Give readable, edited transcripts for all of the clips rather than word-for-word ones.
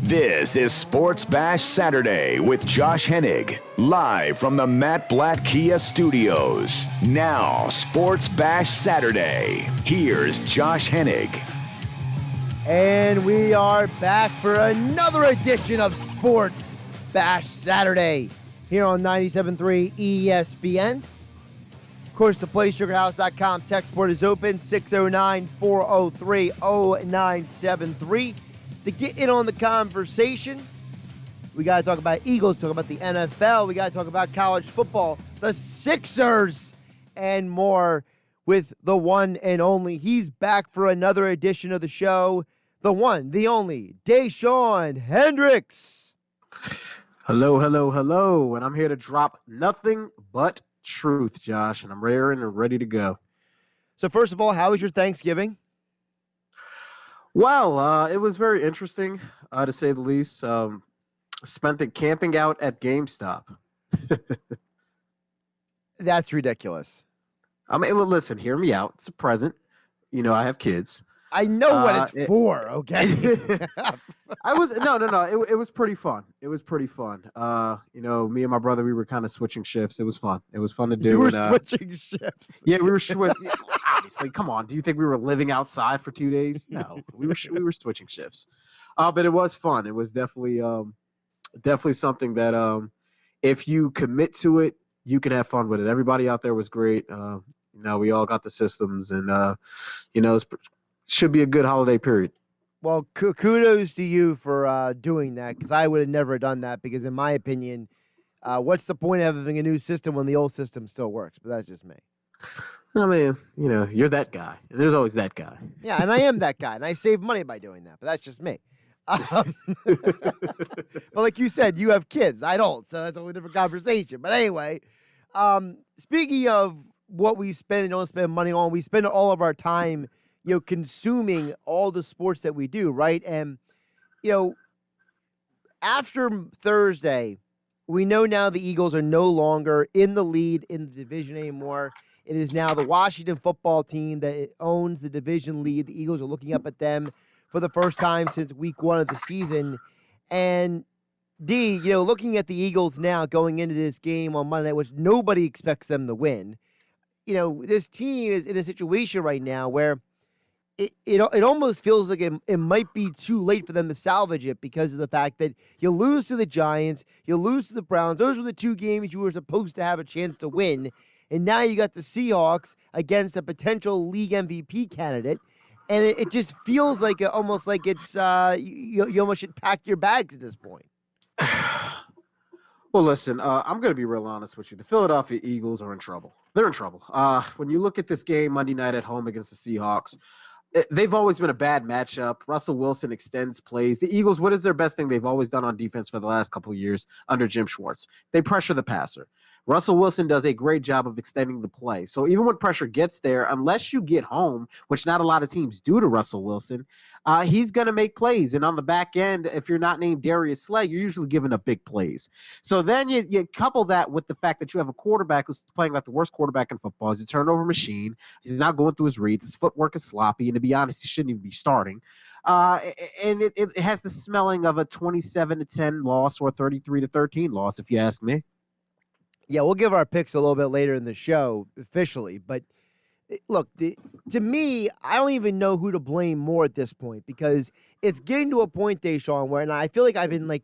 This is Sports Bash Saturday with Josh Hennig, live from the Matt Blatt Kia Studios. Now, Sports Bash Saturday. Here's Josh Hennig. And we are back for another edition of Sports Bash Saturday here on 97.3 ESPN. Of course, the PlaySugarHouse.com text board is open, 609-403-0973. To get in on the conversation, we got to talk about Eagles, talk about the NFL, we got to talk about college football, the Sixers, and more with the one and only. He's back for another edition of the show, the one, the only, Dashawn Hendricks. Hello, hello, hello, and I'm here to drop nothing but truth, Josh, and I'm raring and ready to go. So first of all, how was your Thanksgiving? Well, it was very interesting, to say the least. Spent it camping out at GameStop. That's ridiculous. I mean, listen, hear me out. It's a present. You know, I have kids. I know what it's for, okay? It was pretty fun. It was pretty fun. You know, me and my brother, we were kind of switching shifts. It was fun. It was fun to do. You were switching shifts. Yeah, we were switching. Obviously, come on. Do you think we were living outside for 2 days? No, we were switching shifts. But it was fun. It was definitely something that if you commit to it, you can have fun with it. Everybody out there was great. You know, we all got the systems, and you know, should be a good holiday period. Well, kudos to you for doing that, because I would have never done that, because in my opinion, what's the point of having a new system when the old system still works? But that's just me. I mean, you know, you're that guy, and there's always that guy. Yeah, and I am that guy, and I save money by doing that, but that's just me. But like you said, you have kids. I don't, so that's a whole different conversation. But anyway, speaking of what we spend and don't spend money on, we spend all of our time, you know, consuming all the sports that we do, right? And, you know, after Thursday, we know now the Eagles are no longer in the lead in the division anymore. It is now the Washington football team that owns the division lead. The Eagles are looking up at them for the first time since week 1 of the season. And, D, you know, looking at the Eagles now going into this game on Monday night, which nobody expects them to win, you know, this team is in a situation right now where it almost feels like it might be too late for them to salvage it, because of the fact that you lose to the Giants, you lose to the Browns. Those were the two games you were supposed to have a chance to win. And now you got the Seahawks against a potential league MVP candidate. And it just feels like almost like it's you almost should pack your bags at this point. Well, listen, I'm going to be real honest with you. The Philadelphia Eagles are in trouble. They're in trouble. When you look at this game Monday night at home against the Seahawks, they've always been a bad matchup. Russell Wilson extends plays. The Eagles, what is their best thing they've always done on defense for the last couple of years under Jim Schwartz? They pressure the passer. Russell Wilson does a great job of extending the play. So even when pressure gets there, unless you get home, which not a lot of teams do to Russell Wilson, he's going to make plays. And on the back end, if you're not named Darius Slay, you're usually giving up big plays. So then you couple that with the fact that you have a quarterback who's playing like the worst quarterback in football. He's a turnover machine. He's not going through his reads. His footwork is sloppy. And to be honest, he shouldn't even be starting. And it has the smelling of a 27-10 loss or a 33-13 loss, if you ask me. Yeah, we'll give our picks a little bit later in the show officially. But look, to me, I don't even know who to blame more at this point, because it's getting to a point, Dashawn, where, and I feel like I've been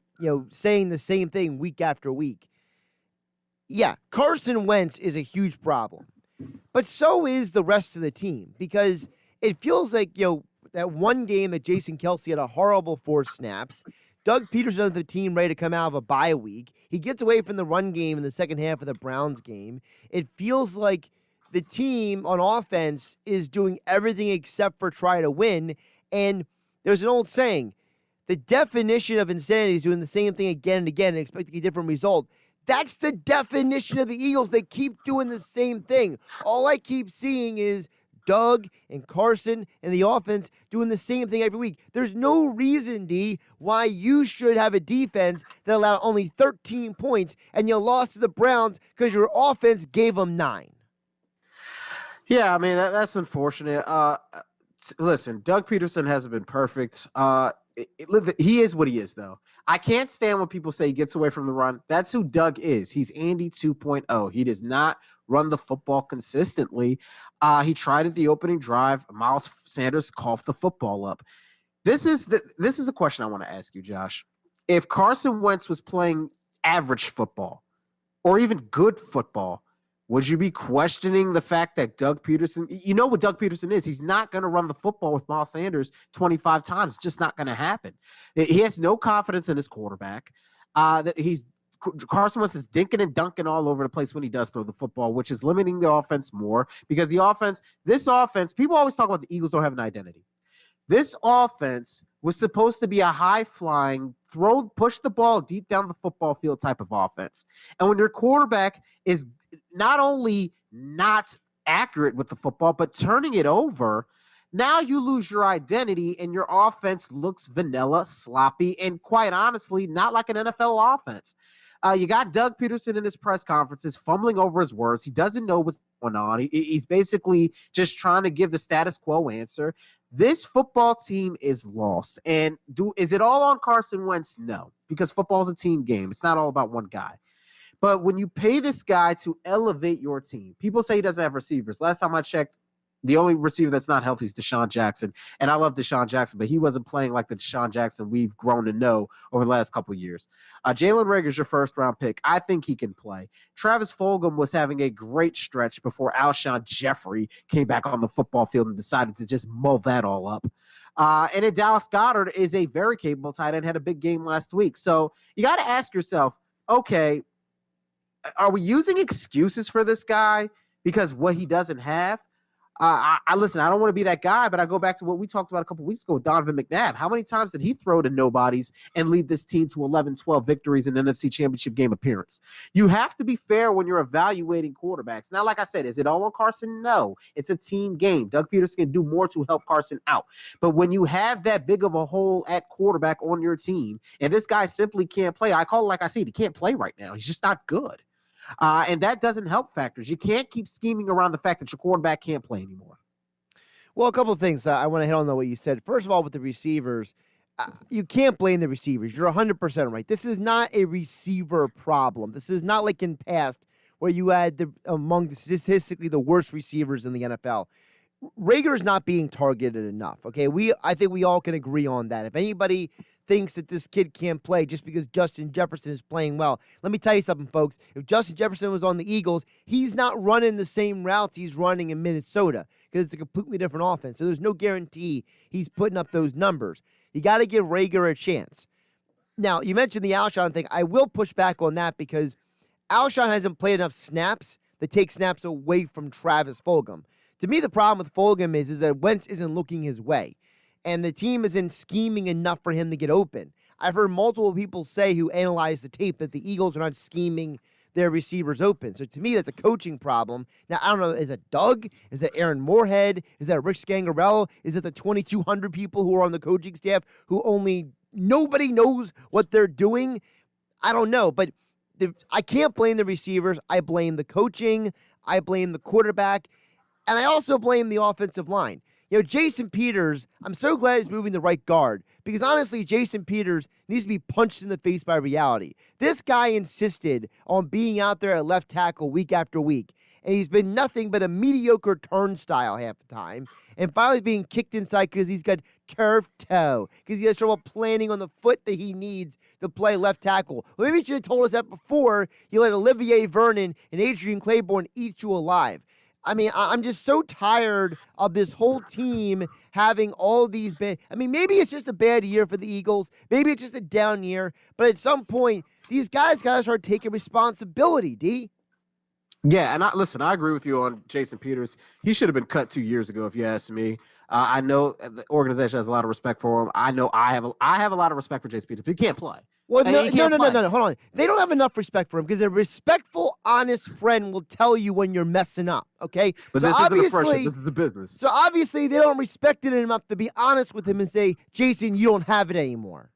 saying the same thing week after week. Yeah, Carson Wentz is a huge problem, but so is the rest of the team, because it feels like, that one game that Jason Kelce had a horrible 4 snaps. Doug Peterson of the team ready to come out of a bye week. He gets away from the run game in the second half of the Browns game. It feels like the team on offense is doing everything except for try to win. And there's an old saying, the definition of insanity is doing the same thing again and again and expecting a different result. That's the definition of the Eagles. They keep doing the same thing. All I keep seeing is Doug and Carson and the offense doing the same thing every week. There's no reason, D, why you should have a defense that allowed only 13 points and you lost to the Browns because your offense gave them 9. Yeah, I mean, that's unfortunate. Listen, Doug Peterson hasn't been perfect. he is what he is, though. I can't stand when people say he gets away from the run. That's who Doug is. He's Andy 2.0. He does not run the football consistently. He tried at the opening drive. Miles Sanders coughed the football up. This is a question I want to ask you, Josh. If Carson Wentz was playing average football or even good football, would you be questioning the fact that Doug Peterson, you know what Doug Peterson is? He's not going to run the football with Miles Sanders 25 times. It's just not going to happen. He has no confidence in his quarterback. Carson Wentz is dinking and dunking all over the place when he does throw the football, which is limiting the offense more because this offense, people always talk about the Eagles don't have an identity. This offense was supposed to be a high-flying, push the ball deep down the football field type of offense. And when your quarterback is not only not accurate with the football, but turning it over, now you lose your identity and your offense looks vanilla, sloppy, and quite honestly, not like an NFL offense. You got Doug Peterson in his press conferences fumbling over his words. He doesn't know what's going on. He's basically just trying to give the status quo answer. This football team is lost. And is it all on Carson Wentz? No, because football is a team game. It's not all about one guy. But when you pay this guy to elevate your team, people say he doesn't have receivers. Last time I checked, the only receiver that's not healthy is Deshaun Jackson. And I love Deshaun Jackson, but he wasn't playing like the Deshaun Jackson we've grown to know over the last couple of years. Jalen Reagor's your first-round pick. I think he can play. Travis Fulgham was having a great stretch before Alshon Jeffrey came back on the football field and decided to just mull that all up. And then Dallas Goedert is a very capable tight end, had a big game last week. So you got to ask yourself, okay, are we using excuses for this guy because what he doesn't have? Listen, I don't want to be that guy, but I go back to what we talked about a couple weeks ago with Donovan McNabb. How many times did he throw to nobodies and lead this team to 11, 12 victories in an NFC Championship game appearance? You have to be fair when you're evaluating quarterbacks. Now, like I said, is it all on Carson? No. It's a team game. Doug Peterson can do more to help Carson out. But when you have that big of a hole at quarterback on your team, and this guy simply can't play, I call it like I see, he can't play right now. He's just not good. And that doesn't help factors. You can't keep scheming around the fact that your quarterback can't play anymore. Well, a couple of things I want to hit on what you said. First of all, with the receivers, you can't blame the receivers. You're 100% right. This is not a receiver problem. This is not like in past where you had among statistically the worst receivers in the NFL. Reagor is not being targeted enough. Okay, I think we all can agree on that. If anybody thinks that this kid can't play just because Justin Jefferson is playing well, let me tell you something, folks. If Justin Jefferson was on the Eagles, he's not running the same routes he's running in Minnesota because it's a completely different offense. So there's no guarantee he's putting up those numbers. You got to give Reagor a chance. Now, you mentioned the Alshon thing. I will push back on that because Alshon hasn't played enough snaps to take snaps away from Travis Fulgham. To me, the problem with Fulgham is that Wentz isn't looking his way, and the team isn't scheming enough for him to get open. I've heard multiple people say who analyze the tape that the Eagles are not scheming their receivers open. So to me, that's a coaching problem. Now, I don't know, is it Doug? Is it Aaron Moorhead? Is that Rick Scangarello? Is it the 2,200 people who are on the coaching staff who nobody knows what they're doing? I don't know, but I can't blame the receivers. I blame the coaching. I blame the quarterback. And I also blame the offensive line. You know, Jason Peters, I'm so glad he's moving the right guard because honestly, Jason Peters needs to be punched in the face by reality. This guy insisted on being out there at left tackle week after week, and he's been nothing but a mediocre turnstile half the time, and finally being kicked inside because he's got turf toe, because he has trouble planting on the foot that he needs to play left tackle. Well, maybe you should have told us that before you let Olivier Vernon and Adrian Claiborne eat you alive. I mean, I'm just so tired of this whole team having all these maybe it's just a bad year for the Eagles. Maybe it's just a down year. But at some point, these guys got to start taking responsibility, D. Yeah, and I agree with you on Jason Peters. He should have been cut 2 years ago, if you ask me. I know the organization has a lot of respect for him. I know I have a lot of respect for Jason Peters, but he can't play. Well, no, hold on. They don't have enough respect for him because a respectful, honest friend will tell you when you're messing up, okay? But so this isn't a friendship. This is a business. So obviously they don't respect it enough to be honest with him and say, Jason, you don't have it anymore.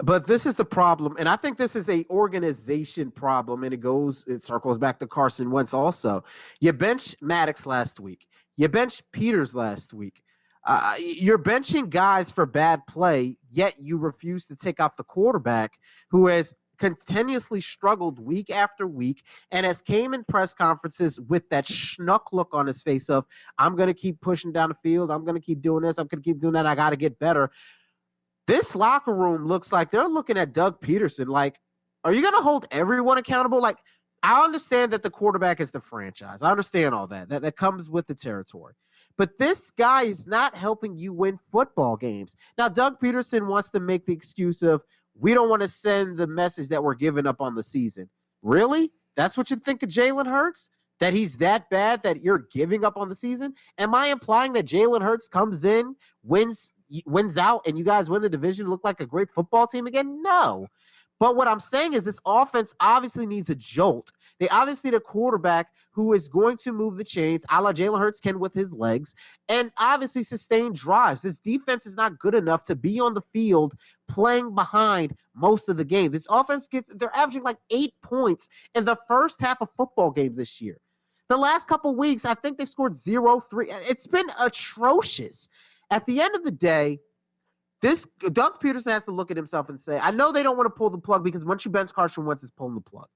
But this is the problem, and I think this is a organization problem, and it circles back to Carson Wentz also. You benched Maddox last week. You benched Peters last week. You're benching guys for bad play, yet you refuse to take out the quarterback who has continuously struggled week after week and has came in press conferences with that schnuck look on his face of, I'm going to keep pushing down the field. I'm going to keep doing this. I'm going to keep doing that. I got to get better. This locker room looks like they're looking at Doug Peterson like, are you going to hold everyone accountable? Like, I understand that the quarterback is the franchise. I understand all that. That comes with the territory. But this guy is not helping you win football games. Now, Doug Peterson wants to make the excuse of, we don't want to send the message that we're giving up on the season. Really? That's what you think of Jalen Hurts? That he's that bad that you're giving up on the season? Am I implying that Jalen Hurts comes in, wins out, and you guys win the division, look like a great football team again? No. But what I'm saying is this offense obviously needs a jolt. They obviously need a quarterback who is going to move the chains, a la Jalen Hurts can with his legs, and obviously sustain drives. This defense is not good enough to be on the field playing behind most of the game. This offense they're averaging like 8 points in the first half of football games this year. The last couple weeks, I think they've scored 0-3. It's been atrocious. At the end of the day, Doug Peterson has to look at himself and say, I know they don't want to pull the plug because once you bench Carson Wentz, it's pulling the plug.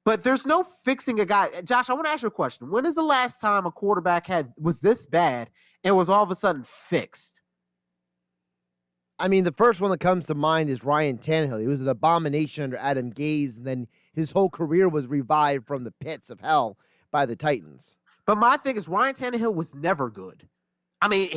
But there's no fixing a guy. Josh, I want to ask you a question. When is the last time a quarterback was this bad and was all of a sudden fixed? I mean, the first one that comes to mind is Ryan Tannehill. He was an abomination under Adam Gase, and then his whole career was revived from the pits of hell by the Titans. But my thing is Ryan Tannehill was never good. I mean,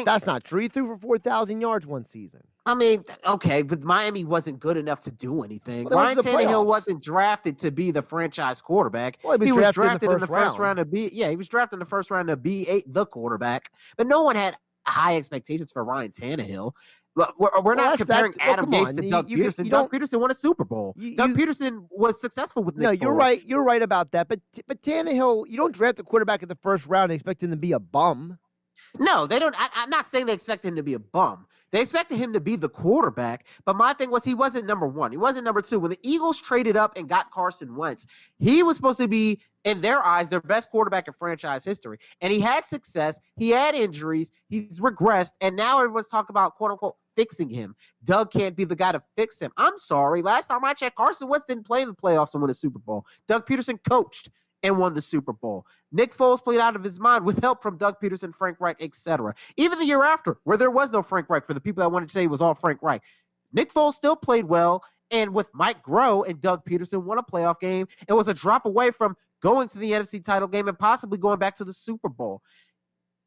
that's not true. He threw for 4,000 yards one season. I mean, okay, but Miami wasn't good enough to do anything. Well, Ryan Tannehill wasn't drafted to be the franchise quarterback. Well, he was drafted in the first round to be. Yeah, he was drafted in the first round to be the quarterback. But no one had high expectations for Ryan Tannehill. We're not comparing Adam Gase to Doug Peterson. Doug Peterson won a Super Bowl. Doug Peterson was successful with Nick Foles. You're right. You're right about that. But Tannehill, you don't draft a quarterback in the first round and expect him to be a bum. No, they don't. I'm not saying they expect him to be a bum. They expected him to be the quarterback, but my thing was he wasn't number one. He wasn't number two. When the Eagles traded up and got Carson Wentz, he was supposed to be, in their eyes, their best quarterback in franchise history. And he had success. He had injuries. He's regressed. And now everyone's talking about, quote-unquote, fixing him. Doug can't be the guy to fix him. I'm sorry. Last time I checked, Carson Wentz didn't play in the playoffs and win a Super Bowl. Doug Peterson coached and won the Super Bowl. Nick Foles played out of his mind with help from Doug Peterson, Frank Reich, etc. Even the year after, where there was no Frank Reich, for the people that wanted to say it was all Frank Reich, Nick Foles still played well, and with Mike Groh and Doug Peterson won a playoff game. It was a drop away from going to the NFC title game and possibly going back to the Super Bowl.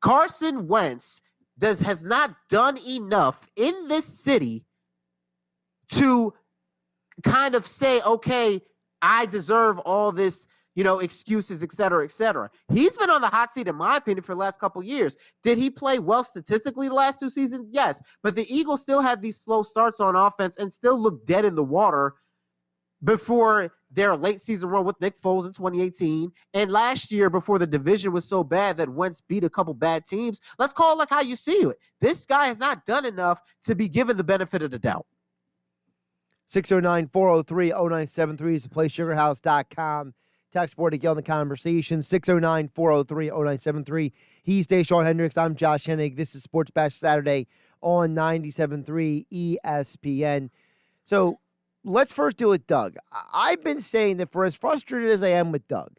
Carson Wentz has not done enough in this city to kind of say, okay, I deserve all this, excuses, et cetera, et cetera. He's been on the hot seat, in my opinion, for the last couple of years. Did he play well statistically the last two seasons? Yes. But the Eagles still had these slow starts on offense and still look dead in the water before their late season run with Nick Foles in 2018. And last year, before the division was so bad that Wentz beat a couple bad teams. Let's call it like how you see it. This guy has not done enough to be given the benefit of the doubt. 609-403-0973 is the PlaySugarHouse.com. Text board to get on the conversation, 609-403-0973. He's Dashawn Hendricks. I'm Josh Hennig. This is Sports Bash Saturday on 97.3 ESPN. So let's first deal with Doug. I've been saying that for as frustrated as I am with Doug,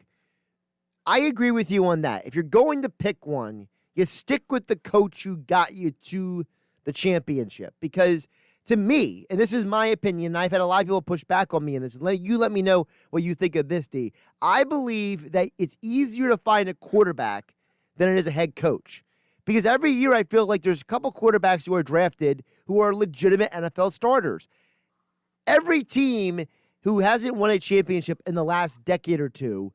I agree with you on that. If you're going to pick one, you stick with the coach who got you to the championship. Because to me, and this is my opinion, and I've had a lot of people push back on me in this. You let me know what you think of this, D. I believe that it's easier to find a quarterback than it is a head coach. Because every year I feel like there's a couple quarterbacks who are drafted who are legitimate NFL starters. Every team who hasn't won a championship in the last decade or two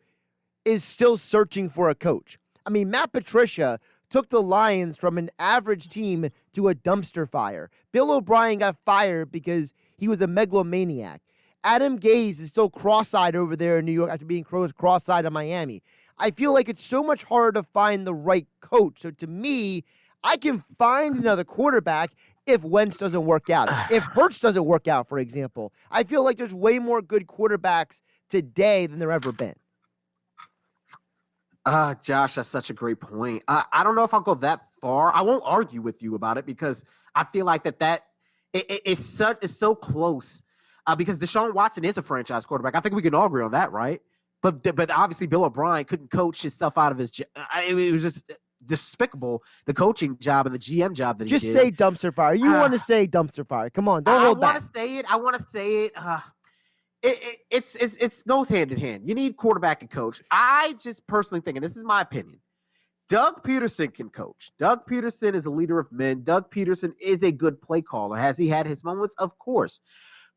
is still searching for a coach. I mean, Matt Patricia took the Lions from an average team to a dumpster fire. Bill O'Brien got fired because he was a megalomaniac. Adam Gase is still cross-eyed over there in New York after being cross-eyed in Miami. I feel like it's so much harder to find the right coach. So to me, I can find another quarterback if Wentz doesn't work out. If Hurts doesn't work out, for example. I feel like there's way more good quarterbacks today than there ever been. Josh, that's such a great point. I don't know if I'll go that far. I won't argue with you about it because I feel like it's so close. Because Deshaun Watson is a franchise quarterback. I think we can all agree on that, right? But obviously Bill O'Brien couldn't coach himself out of his job. It was just despicable, the coaching job and the GM job that he did. Just say dumpster fire. You want to say dumpster fire. Come on, don't hold back. I want to say it. It goes hand in hand. You need quarterback and coach. I just personally think, and this is my opinion, Doug Peterson can coach. Doug Peterson is a leader of men. Doug Peterson is a good play caller. Has he had his moments? Of course.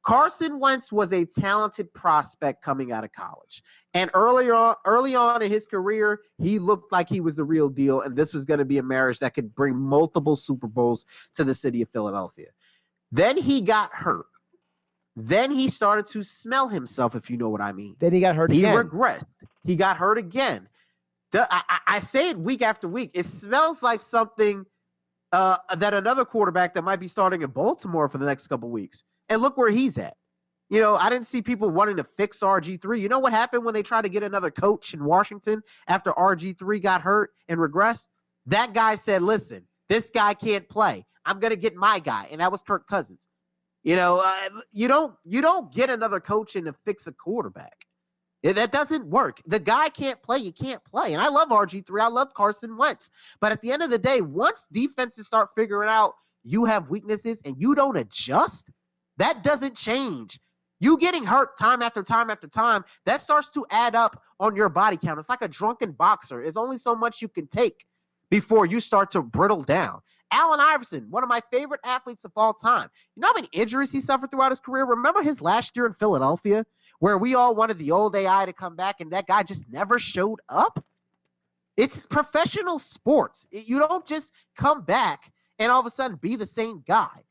Carson Wentz was a talented prospect coming out of college. And early on in his career, he looked like he was the real deal, and this was going to be a marriage that could bring multiple Super Bowls to the city of Philadelphia. Then he got hurt. Then he started to smell himself, if you know what I mean. Then he got hurt again. He regressed. He got hurt again. I say it week after week. It smells like something that another quarterback that might be starting in Baltimore for the next couple weeks. And look where he's at. You know, I didn't see people wanting to fix RG3. You know what happened when they tried to get another coach in Washington after RG3 got hurt and regressed? That guy said, listen, this guy can't play. I'm going to get my guy. And that was Kirk Cousins. You know, you don't get another coach in to fix a quarterback. That doesn't work. The guy can't play. You can't play. And I love RG3. I love Carson Wentz. But at the end of the day, once defenses start figuring out you have weaknesses and you don't adjust, that doesn't change. You getting hurt time after time after time, that starts to add up on your body count. It's like a drunken boxer. There's only so much you can take before you start to brittle down. Allen Iverson, one of my favorite athletes of all time. You know how many injuries he suffered throughout his career? Remember his last year in Philadelphia where we all wanted the old AI to come back and that guy just never showed up? It's professional sports. You don't just come back and all of a sudden be the same guy.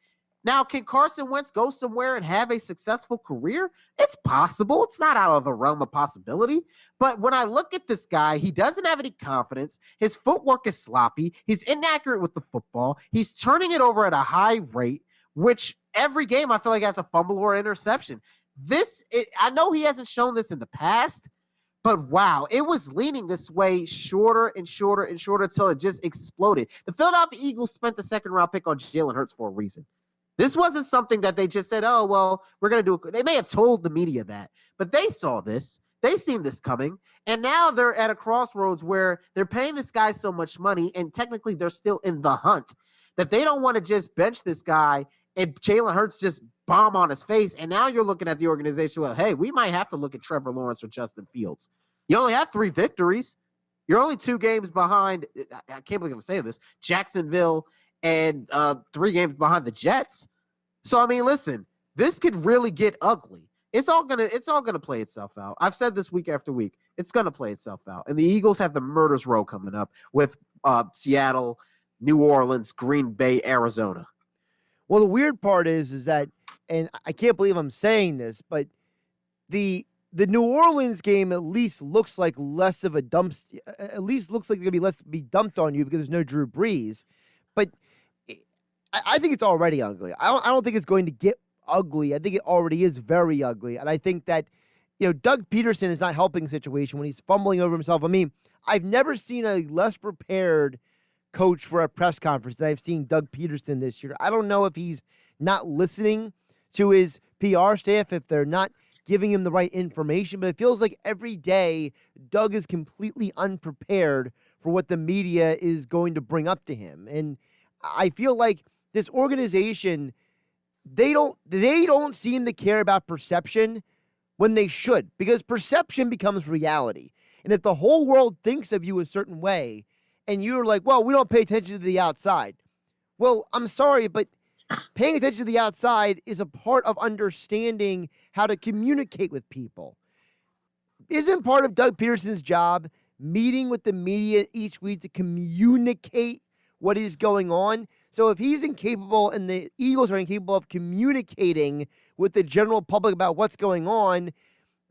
Now, can Carson Wentz go somewhere and have a successful career? It's possible. It's not out of the realm of possibility. But when I look at this guy, he doesn't have any confidence. His footwork is sloppy. He's inaccurate with the football. He's turning it over at a high rate, which every game I feel like has a fumble or interception. I know he hasn't shown this in the past, but wow, it was leaning this way shorter and shorter and shorter until it just exploded. The Philadelphia Eagles spent the second-round pick on Jalen Hurts for a reason. This wasn't something that they just said, oh, well, we're going to do it. They may have told the media that, but they saw this. They seen this coming, and now they're at a crossroads where they're paying this guy so much money, and technically they're still in the hunt, that they don't want to just bench this guy and Jalen Hurts just bomb on his face, and now you're looking at the organization, well, hey, we might have to look at Trevor Lawrence or Justin Fields. You only have 3 victories. You're only 2 games behind, I can't believe I'm saying this, Jacksonville and 3 games behind the Jets. So, I mean, listen, this could really get ugly. It's all gonna play itself out. I've said this week after week. It's gonna play itself out. And the Eagles have the murder's row coming up with Seattle, New Orleans, Green Bay, Arizona. Well, the weird part is that, and I can't believe I'm saying this, but the New Orleans game at least looks like less of a at least looks like there's gonna be less to be dumped on you because there's no Drew Brees. But I think it's already ugly. I don't think it's going to get ugly. I think it already is very ugly. And I think that, Doug Peterson is not helping the situation when he's fumbling over himself. I mean, I've never seen a less prepared coach for a press conference than I've seen Doug Peterson this year. I don't know if he's not listening to his PR staff, if they're not giving him the right information, but it feels like every day Doug is completely unprepared for what the media is going to bring up to him. And I feel like this organization, they don't seem to care about perception when they should, because perception becomes reality. And if the whole world thinks of you a certain way and you're like, well, we don't pay attention to the outside. Well, I'm sorry, but paying attention to the outside is a part of understanding how to communicate with people. Isn't part of Doug Peterson's job meeting with the media each week to communicate what is going on? So if he's incapable and the Eagles are incapable of communicating with the general public about what's going on,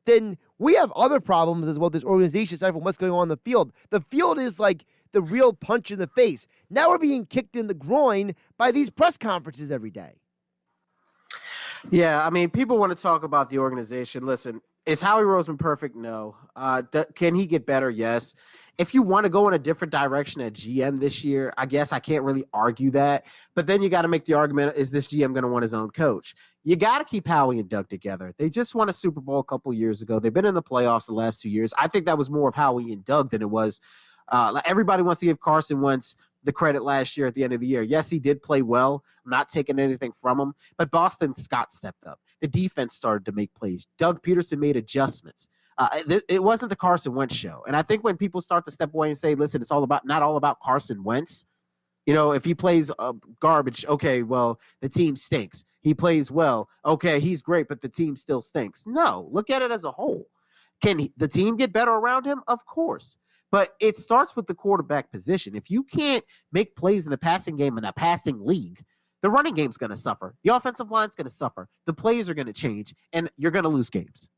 then we have other problems as well. This organization, aside from what's going on in the field. The field is like the real punch in the face. Now we're being kicked in the groin by these press conferences every day. Yeah, I mean, people want to talk about the organization. Listen, is Howie Roseman perfect? No. Can he get better? Yes. If you want to go in a different direction at GM this year, I guess I can't really argue that. But then you got to make the argument, is this GM going to want his own coach? You got to keep Howie and Doug together. They just won a Super Bowl a couple years ago. They've been in the playoffs the last 2 years. I think that was more of Howie and Doug than it was. Everybody wants to give Carson Wentz the credit last year at the end of the year. Yes, he did play well. I'm not taking anything from him. But Boston Scott stepped up. The defense started to make plays. Doug Peterson made adjustments. It wasn't the Carson Wentz show. And I think when people start to step away and say, listen, it's not all about Carson Wentz. If he plays garbage, okay, well, the team stinks. He plays well. Okay, he's great, but the team still stinks. No, look at it as a whole. Can the team get better around him? Of course. But it starts with the quarterback position. If you can't make plays in the passing game in a passing league, the running game's going to suffer. The offensive line's going to suffer. The plays are going to change, and you're going to lose games.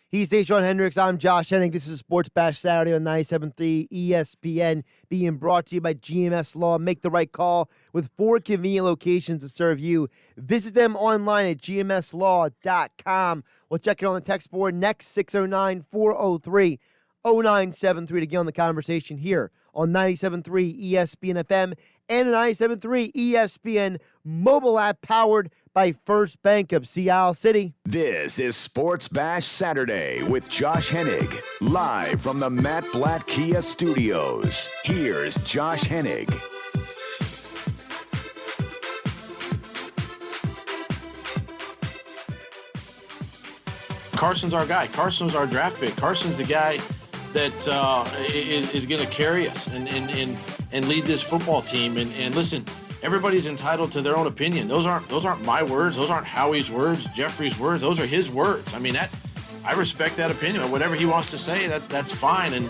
He's Dashawn Hendricks. I'm Josh Hennig. This is Sports Bash Saturday on 97.3 ESPN, being brought to you by GMS Law. Make the right call with 4 convenient locations to serve you. Visit them online at gmslaw.com. We'll check it on the text board next, 609-403-0973 to get on the conversation here on 97.3 ESPN FM and the 97.3 ESPN mobile app powered by First Bank of Sea Isle City. This is Sports Bash Saturday with Josh Hennig, live from the Matt Blatt Kia Studios. Here's Josh Hennig. Carson's our guy. Carson's our draft pick. Carson's the guy that is going to carry us and lead this football team. And listen, everybody's entitled to their own opinion. Those aren't my words. Those aren't Howie's words, Jeffrey's words. Those are his words. I mean, I respect that opinion. Whatever he wants to say, that's fine. And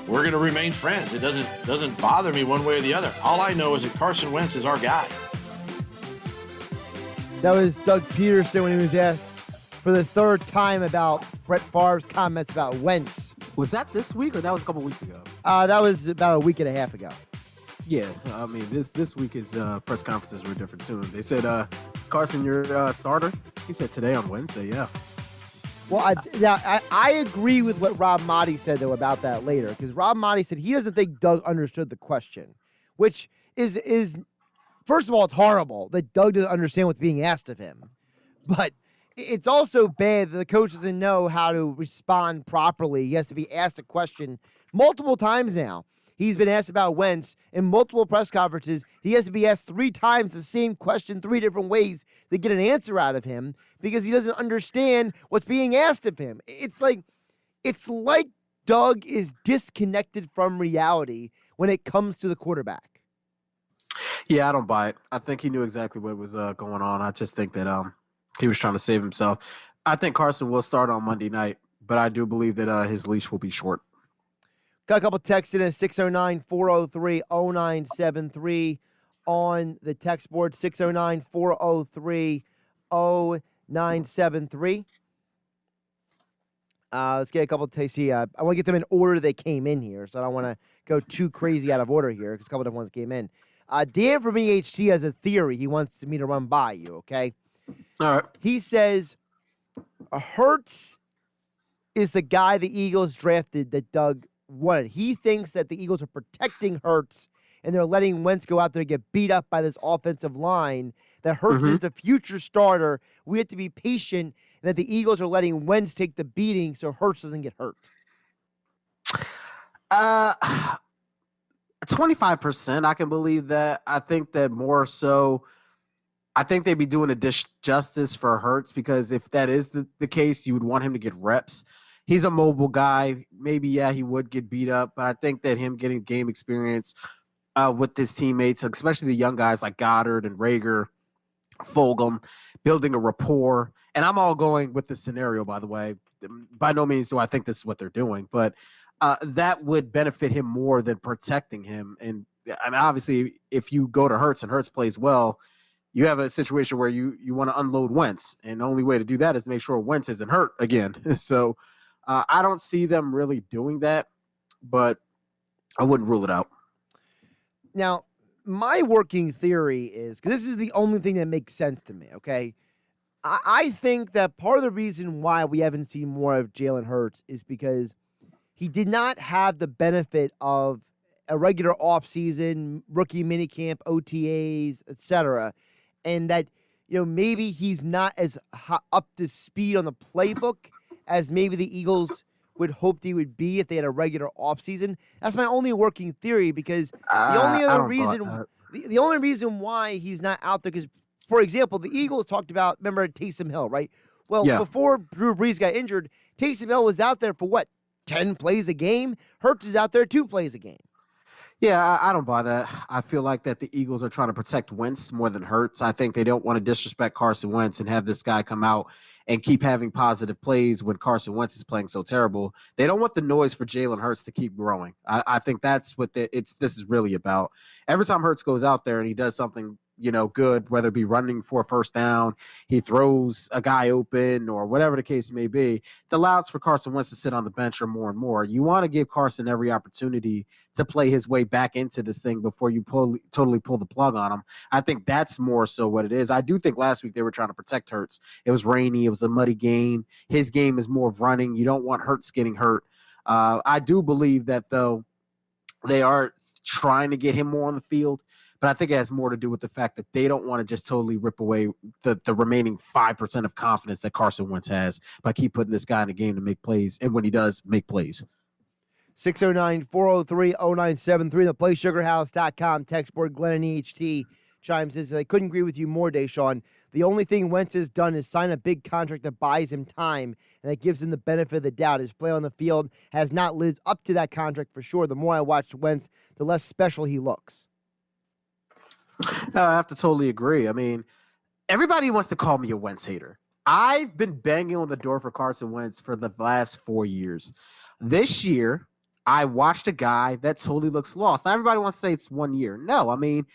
we're going to remain friends. It doesn't bother me one way or the other. All I know is that Carson Wentz is our guy. That was Doug Peterson when he was asked for the third time about Brett Favre's comments about Wentz. Was that this week or that was a couple weeks ago? That was about a week and a half ago. Yeah, I mean, this week his press conferences were different too. They said, is Carson your starter? He said today on Wednesday, yeah. Well, I agree with what Rob Motti said, though, about that later, because Rob Motti said he doesn't think Doug understood the question, which is first of all, it's horrible that Doug doesn't understand what's being asked of him. But it's also bad that the coach doesn't know how to respond properly. He has to be asked a question multiple times now. He's been asked about Wentz in multiple press conferences. He has to be asked 3 times the same question 3 different ways to get an answer out of him because he doesn't understand what's being asked of him. It's like Doug is disconnected from reality when it comes to the quarterback. Yeah, I don't buy it. I think he knew exactly what was going on. I just think that he was trying to save himself. I think Carson will start on Monday night, but I do believe that his leash will be short. Got a couple texts in at 609-403-0973 on the text board, 609-403-0973. Let's get a couple of texts here. I want to get them in order they came in here, so I don't want to go too crazy out of order here because a couple of different ones came in. Dan from EHC has a theory he wants me to run by you, okay? All right. He says Hurts is the guy the Eagles drafted that Doug wanted. He thinks that the Eagles are protecting Hurts and they're letting Wentz go out there and get beat up by this offensive line. That Hurts is the future starter. We have to be patient, and that the Eagles are letting Wentz take the beating so Hurts doesn't get hurt. 25%, I can believe that. I think that more so, I think they'd be doing a disjustice for Hurts because if that is the case, you would want him to get reps. He's a mobile guy. Maybe, yeah, he would get beat up, but I think that him getting game experience with his teammates, especially the young guys like Goddard and Rager, Fulgham, building a rapport. And I'm all going with the scenario, by the way. By no means do I think this is what they're doing, but that would benefit him more than protecting him. And I mean, obviously, if you go to Hurts and Hurts plays well, you have a situation where you want to unload Wentz. And the only way to do that is to make sure Wentz isn't hurt again. So I don't see them really doing that, but I wouldn't rule it out. Now, my working theory is, because this is the only thing that makes sense to me, okay? I think that part of the reason why we haven't seen more of Jalen Hurts is because he did not have the benefit of a regular offseason, rookie minicamp, OTAs, etc. And that, maybe he's not as up to speed on the playbook as maybe the Eagles would hope he would be if they had a regular offseason. That's my only working theory, because the only reason why he's not out there, because, for example, the Eagles talked about, remember Taysom Hill, right? Well, before Drew Brees got injured, Taysom Hill was out there for what, 10 plays a game? Hurts is out there 2 plays a game. Yeah, I don't buy that. I feel like that the Eagles are trying to protect Wentz more than Hurts. I think they don't want to disrespect Carson Wentz and have this guy come out and keep having positive plays when Carson Wentz is playing so terrible. They don't want the noise for Jalen Hurts to keep growing. I think that's what this is really about. Every time Hurts goes out there and he does something good, whether it be running for a first down, he throws a guy open, or whatever the case may be, it allows for Carson Wentz to sit on the bench or more and more. You want to give Carson every opportunity to play his way back into this thing before you totally pull the plug on him. I think that's more so what it is. I do think last week they were trying to protect Hurts. It was rainy. It was a muddy game. His game is more of running. You don't want Hurts getting hurt. I do believe that, though, they are trying to get him more on the field. But I think it has more to do with the fact that they don't want to just totally rip away the remaining 5% of confidence that Carson Wentz has by keep putting this guy in the game to make plays, and when he does, make plays. 609-403-0973, the PlaySugarHouse.com text board. Glenn and EHT chimes in, says, I couldn't agree with you more, Dashawn. The only thing Wentz has done is sign a big contract that buys him time and that gives him the benefit of the doubt. His play on the field has not lived up to that contract for sure. The more I watch Wentz, the less special he looks. I have to totally agree. I mean, everybody wants to call me a Wentz hater. I've been banging on the door for Carson Wentz for the last 4 years. This year, I watched a guy that totally looks lost. Now, everybody wants to say it's 1 year. No, I mean,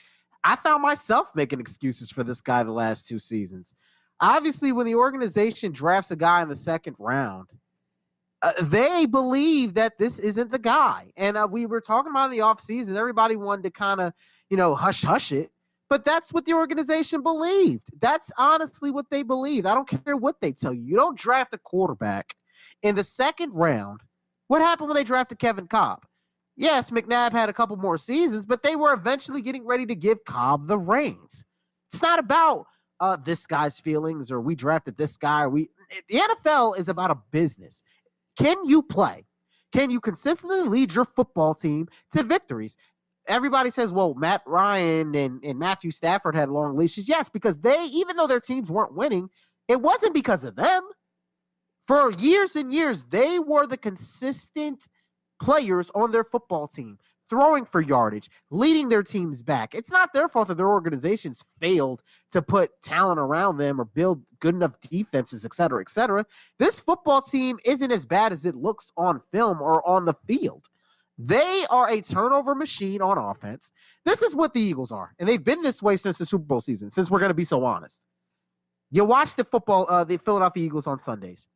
I found myself making excuses for this guy the last 2 seasons. Obviously, when the organization drafts a guy in the second round, they believe that this isn't the guy. And we were talking about in the offseason, everybody wanted to kind of, hush it. But that's what the organization believed. That's honestly what they believed. I don't care what they tell you. You don't draft a quarterback in the second round. What happened when they drafted Kevin Kolb? Yes, McNabb had a couple more seasons, but they were eventually getting ready to give Kolb the reins. It's not about this guy's feelings or we drafted this guy. The NFL is about a business. Can you play? Can you consistently lead your football team to victories? Everybody says, well, Matt Ryan and Matthew Stafford had long leashes. Yes, because even though their teams weren't winning, it wasn't because of them. For years and years, they were the consistent players on their football team, throwing for yardage, leading their teams back. It's not their fault that their organizations failed to put talent around them or build good enough defenses, et cetera, et cetera. This football team isn't as bad as it looks on film or on the field. They are a turnover machine on offense. This is what the Eagles are, and they've been this way since the Super Bowl season, since we're going to be so honest. You watch the Philadelphia Eagles on Sundays.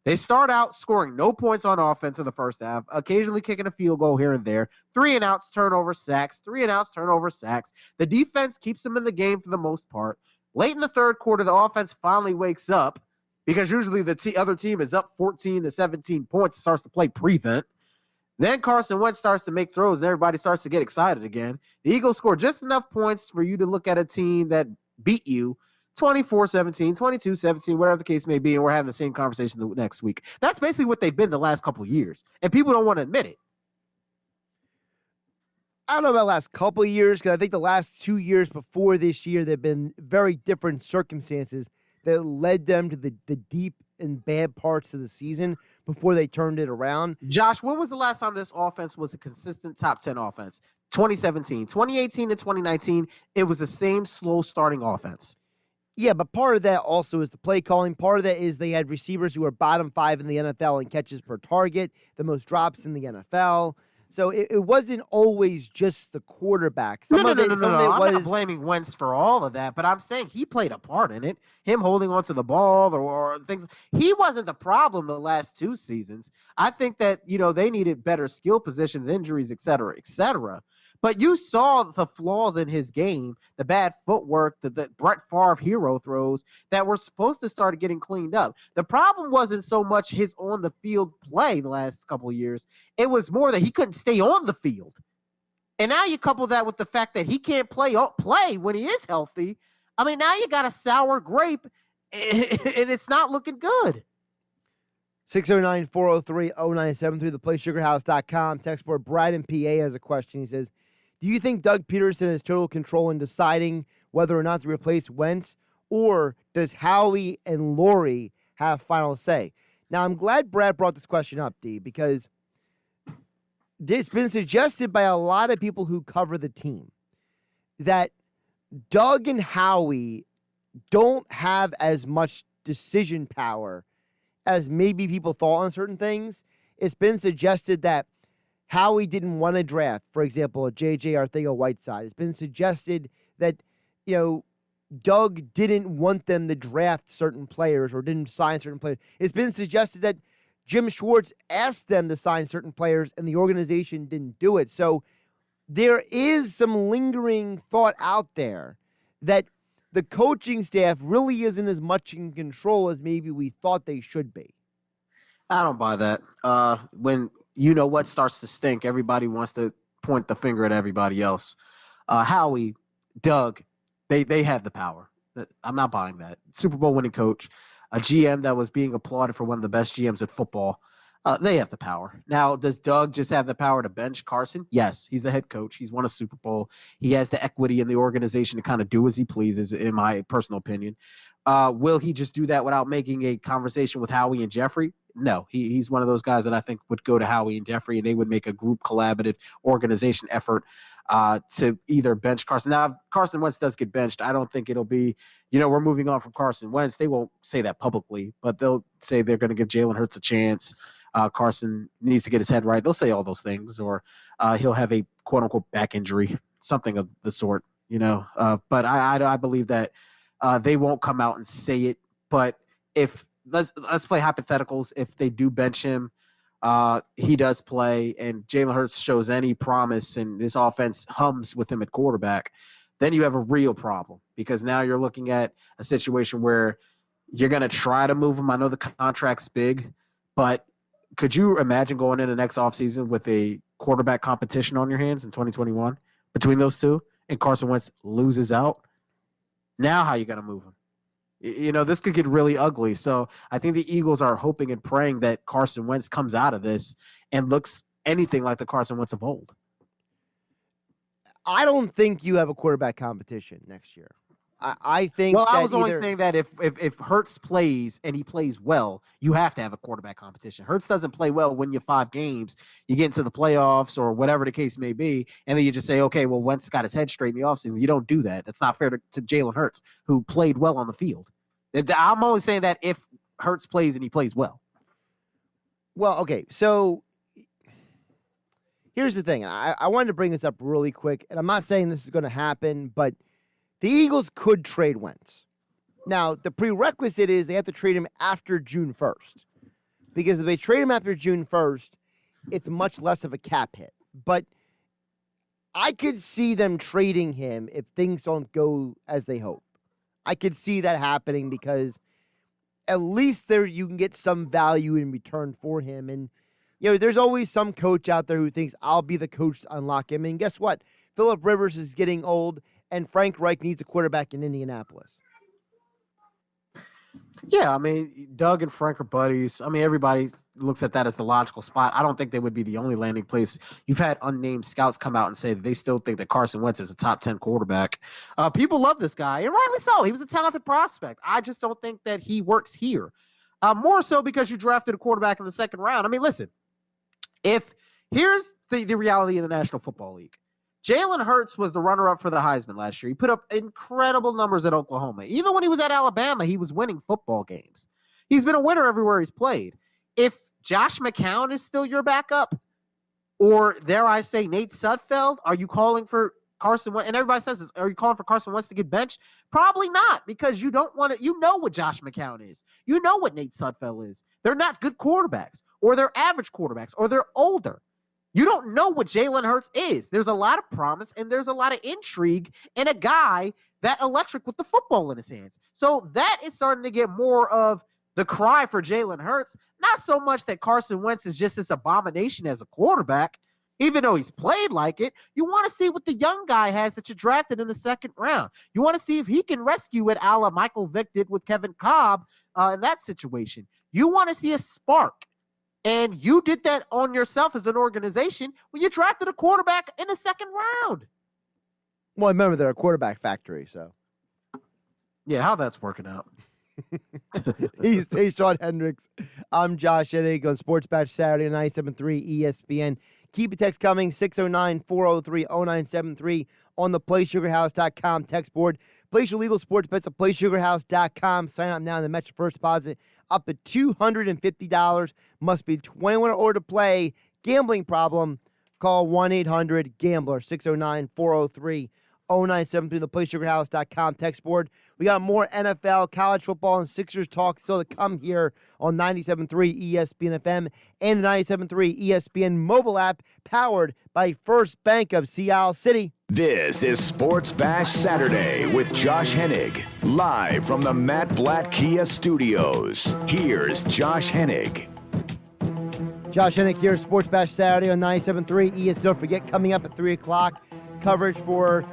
They start out scoring no points on offense in the first half, occasionally kicking a field goal here and there, 3-and-outs, turnover, sacks, 3-and-outs, turnover, sacks. The defense keeps them in the game for the most part. Late in the third quarter, the offense finally wakes up because usually the other team is up 14 to 17 points, starts to play prevent. Then Carson Wentz starts to make throws, and everybody starts to get excited again. The Eagles score just enough points for you to look at a team that beat you 24-17, 22-17, whatever the case may be, and we're having the same conversation the next week. That's basically what they've been the last couple of years, and people don't want to admit it. I don't know about the last couple of years, because I think the last 2 years before this year, there have been very different circumstances that led them to the deep and bad parts of the season before they turned it around. Josh, when was the last time this offense was a consistent top 10 offense? 2017. 2018 and 2019, it was the same slow starting offense. Yeah, but part of that also is the play calling. Part of that is they had receivers who are bottom 5 in the NFL in catches per target, the most drops in the NFL. So it wasn't always just the quarterback. No. I'm not blaming Wentz for all of that, but I'm saying he played a part in it. Him holding onto the ball or things. He wasn't the problem the last 2 seasons. I think that, they needed better skill positions, injuries, et cetera, et cetera. But you saw the flaws in his game, the bad footwork, the Brett Favre hero throws that were supposed to start getting cleaned up. The problem wasn't so much his on-the-field play the last couple of years. It was more that he couldn't stay on the field. And now you couple that with the fact that he can't play when he is healthy. I mean, now you got a sour grape, and it's not looking good. 609-403-0973, theplaysugarhouse.com. Text board. Brad in PA has a question. He says, do you think Doug Peterson has total control in deciding whether or not to replace Wentz, or does Howie and Laurie have final say? Now, I'm glad Brad brought this question up, D, because it's been suggested by a lot of people who cover the team that Doug and Howie don't have as much decision power as maybe people thought on certain things. It's been suggested that Howie didn't want to draft, for example, a J.J. Arcega-Whiteside. It's been suggested that, Doug didn't want them to draft certain players or didn't sign certain players. It's been suggested that Jim Schwartz asked them to sign certain players and the organization didn't do it. So there is some lingering thought out there that the coaching staff really isn't as much in control as maybe we thought they should be. I don't buy that. When what starts to stink, everybody wants to point the finger at everybody else. Howie, Doug, they have the power. I'm not buying that. Super Bowl winning coach, a GM that was being applauded for one of the best GMs at football. They have the power. Now, does Doug just have the power to bench Carson? Yes, he's the head coach. He's won a Super Bowl. He has the equity in the organization to kind of do as he pleases, in my personal opinion. Will he just do that without making a conversation with Howie and Jeffrey? No, he's one of those guys that I think would go to Howie and Jeffrey, and they would make a group collaborative organization effort to either bench Carson. Now, if Carson Wentz does get benched, I don't think it'll be, we're moving on from Carson Wentz. They won't say that publicly, but they'll say they're going to give Jalen Hurts a chance. Carson needs to get his head right. They'll say all those things, or he'll have a quote-unquote back injury, something of the sort, But I believe that they won't come out and say it. But if let's play hypotheticals. If they do bench him, he does play, and Jalen Hurts shows any promise, and this offense hums with him at quarterback, then you have a real problem, because now you're looking at a situation where you're going to try to move him. I know the contract's big, but could you imagine going into next offseason with a quarterback competition on your hands in 2021 between those two, and Carson Wentz loses out? Now how you going to move him? This could get really ugly. So I think the Eagles are hoping and praying that Carson Wentz comes out of this and looks anything like the Carson Wentz of old. I don't think you have a quarterback competition next year. I think. Well, I was only saying that if Hurts plays and he plays well, you have to have a quarterback competition. Hurts doesn't play well, win you 5 games, you get into the playoffs or whatever the case may be, and then you just say, okay, well, Wentz got his head straight in the offseason. You don't do that. That's not fair to Jalen Hurts, who played well on the field. I'm only saying that if Hurts plays and he plays well. Well, okay, so here's the thing. I wanted to bring this up really quick, and I'm not saying this is going to happen, but the Eagles could trade Wentz. Now, the prerequisite is they have to trade him after June 1st. Because if they trade him after June 1st, it's much less of a cap hit. But I could see them trading him if things don't go as they hope. I could see that happening because at least there you can get some value in return for him. And, there's always some coach out there who thinks I'll be the coach to unlock him. And guess what? Phillip Rivers is getting old, and Frank Reich needs a quarterback in Indianapolis. Yeah, I mean, Doug and Frank are buddies. I mean, everybody looks at that as the logical spot. I don't think they would be the only landing place. You've had unnamed scouts come out and say that they still think that Carson Wentz is a top 10 quarterback. People love this guy, and rightly so. He was a talented prospect. I just don't think that he works here. More so because you drafted a quarterback in the second round. I mean, listen, here's the reality in the National Football League. Jalen Hurts was the runner-up for the Heisman last year. He put up incredible numbers at Oklahoma. Even when he was at Alabama, he was winning football games. He's been a winner everywhere he's played. If Josh McCown is still your backup, or dare I say Nate Sudfeld, are you calling for Carson Wentz? And everybody says this, are you calling for Carson Wentz to get benched? Probably not, because you don't want to. You know what Josh McCown is. You know what Nate Sudfeld is. They're not good quarterbacks, or they're average quarterbacks, or they're older. You don't know what Jalen Hurts is. There's a lot of promise and there's a lot of intrigue in a guy that electric with the football in his hands. So that is starting to get more of the cry for Jalen Hurts. Not so much that Carson Wentz is just this abomination as a quarterback, even though he's played like it. You want to see what the young guy has that you drafted in the second round. You want to see if he can rescue it a la Michael Vick did with Kevin Cobb in that situation. You want to see a spark. And you did that on yourself as an organization when you drafted a quarterback in the second round. Well, remember, they're a quarterback factory, so. Yeah, how that's working out. He's Dashawn Hendricks. I'm Josh Hennig on Sports Batch Saturday, 97.3 ESPN. Keep a text coming, 609-403-0973 on the PlaySugarHouse.com text board. Place your legal sports bets at PlaySugarHouse.com. Sign up now and then match your first deposit up to $250. Must be 21 or older to play. Gambling problem? Call 1-800-GAMBLER, 609-403-0973, the PlaySugarHouse.com text board. We got more NFL, college football, and Sixers talk still to come here on 97.3 ESPN FM and the 97.3 ESPN mobile app, powered by First Bank of Sea City. This is Sports Bash Saturday with Josh Hennig, live from the Matt Blatt Kia Studios. Here's Josh Hennig. Josh Hennig here, Sports Bash Saturday on 97.3 ESPN. Don't forget, coming up at 3 o'clock, coverage for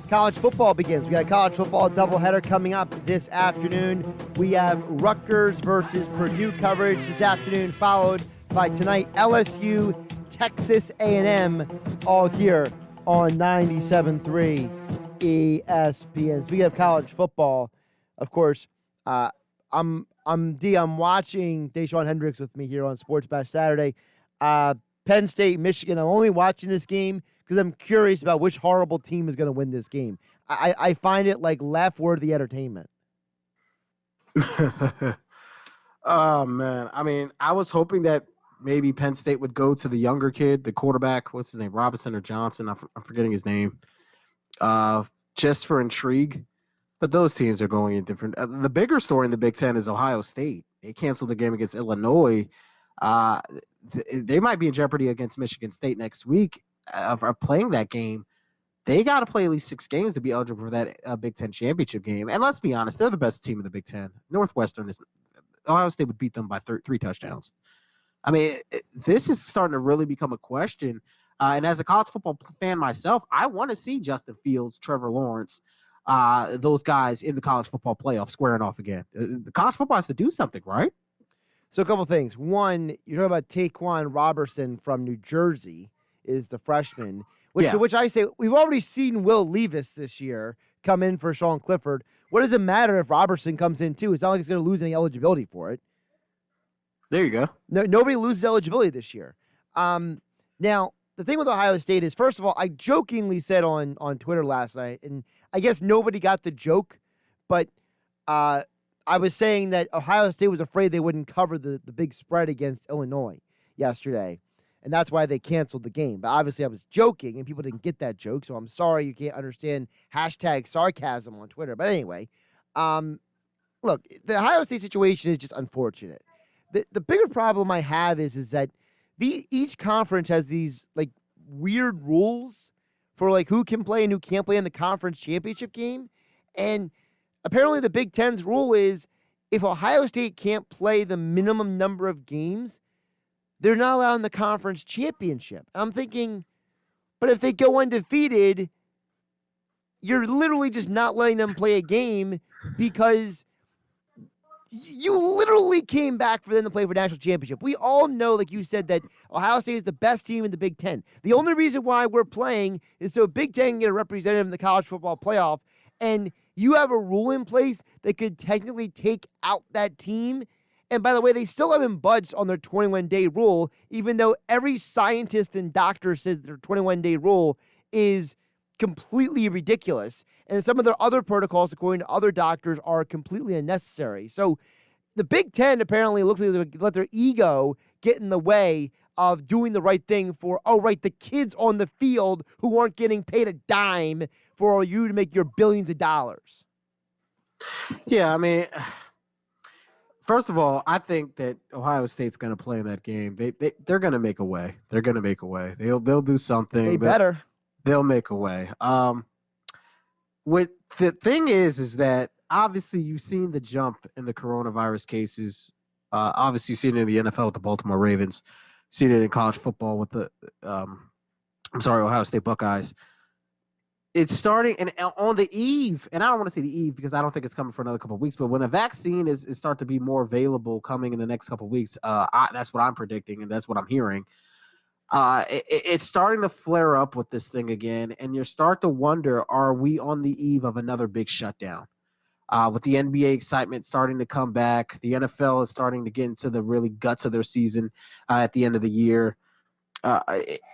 college football begins. We got a college football doubleheader coming up this afternoon. We have Rutgers versus Purdue coverage this afternoon, followed by tonight LSU, Texas A&M, all here on 97.3 ESPN. Speaking of college football, of course, I'm watching Dashawn Hendricks with me here on Sports Bash Saturday. Penn State, Michigan. I'm only watching this game because I'm curious about which horrible team is going to win this game. I find it like laugh-worthy entertainment. Oh, man. I mean, I was hoping that maybe Penn State would go to the younger kid, the quarterback. What's his name? Robinson or Johnson? I'm forgetting his name. Just for intrigue. But those teams are going in different. The bigger story in the Big Ten is Ohio State. They canceled the game against Illinois. They might be in jeopardy against Michigan State next week of playing that game. They got to play at least 6 games to be eligible for that Big Ten championship game. And let's be honest, they're the best team in the Big Ten. Ohio State would beat them by 3 touchdowns. I mean, this is starting to really become a question. And as a college football fan myself, I want to see Justin Fields, Trevor Lawrence, those guys in the college football playoff squaring off again. The college football has to do something, right? So a couple things. One, you're talking about Taquan Robertson from New Jersey is the freshman, which I say we've already seen Will Levis this year come in for Sean Clifford. What does it matter if Robertson comes in too? It's not like he's going to lose any eligibility for it. There you go. No, nobody loses eligibility this year. Now, the thing with Ohio State is, first of all, I jokingly said on Twitter last night, and I guess nobody got the joke, but I was saying that Ohio State was afraid they wouldn't cover the big spread against Illinois yesterday, and that's why they canceled the game. But obviously I was joking, and people didn't get that joke, so I'm sorry you can't understand #sarcasm on Twitter. But anyway, look, the Ohio State situation is just unfortunate. The bigger problem I have is that each conference has these like weird rules for like who can play and who can't play in the conference championship game. And apparently the Big Ten's rule is if Ohio State can't play the minimum number of games, they're not allowed in the conference championship. And I'm thinking, but if they go undefeated, you're literally just not letting them play a game because you literally came back for them to play for national championship. We all know, like you said, that Ohio State is the best team in the Big Ten. The only reason why we're playing is so Big Ten can get a representative in the college football playoff, and you have a rule in place that could technically take out that team. And by the way, they still haven't budged on their 21-day rule, even though every scientist and doctor says their 21-day rule is completely ridiculous. And some of their other protocols, according to other doctors, are completely unnecessary. So the Big Ten apparently looks like they let their ego get in the way of doing the right thing for, the kids on the field who aren't getting paid a dime for you to make your billions of dollars. Yeah, I mean, First of all, I think that Ohio State's going to play in that game. They're going to make a way. They're going to make a way. They'll do something. They better. They'll make a way. What the thing is that obviously you've seen the jump in the coronavirus cases. Obviously you've seen it in the NFL with the Baltimore Ravens. Seen it in college football with the Ohio State Buckeyes. It's starting, and on the eve, and I don't want to say the eve because I don't think it's coming for another couple of weeks, but when the vaccine is start to be more available coming in the next couple of weeks, that's what I'm predicting, and that's what I'm hearing. It's starting to flare up with this thing again, and you start to wonder, are we on the eve of another big shutdown? With the NBA excitement starting to come back, the NFL is starting to get into the really guts of their season at the end of the year.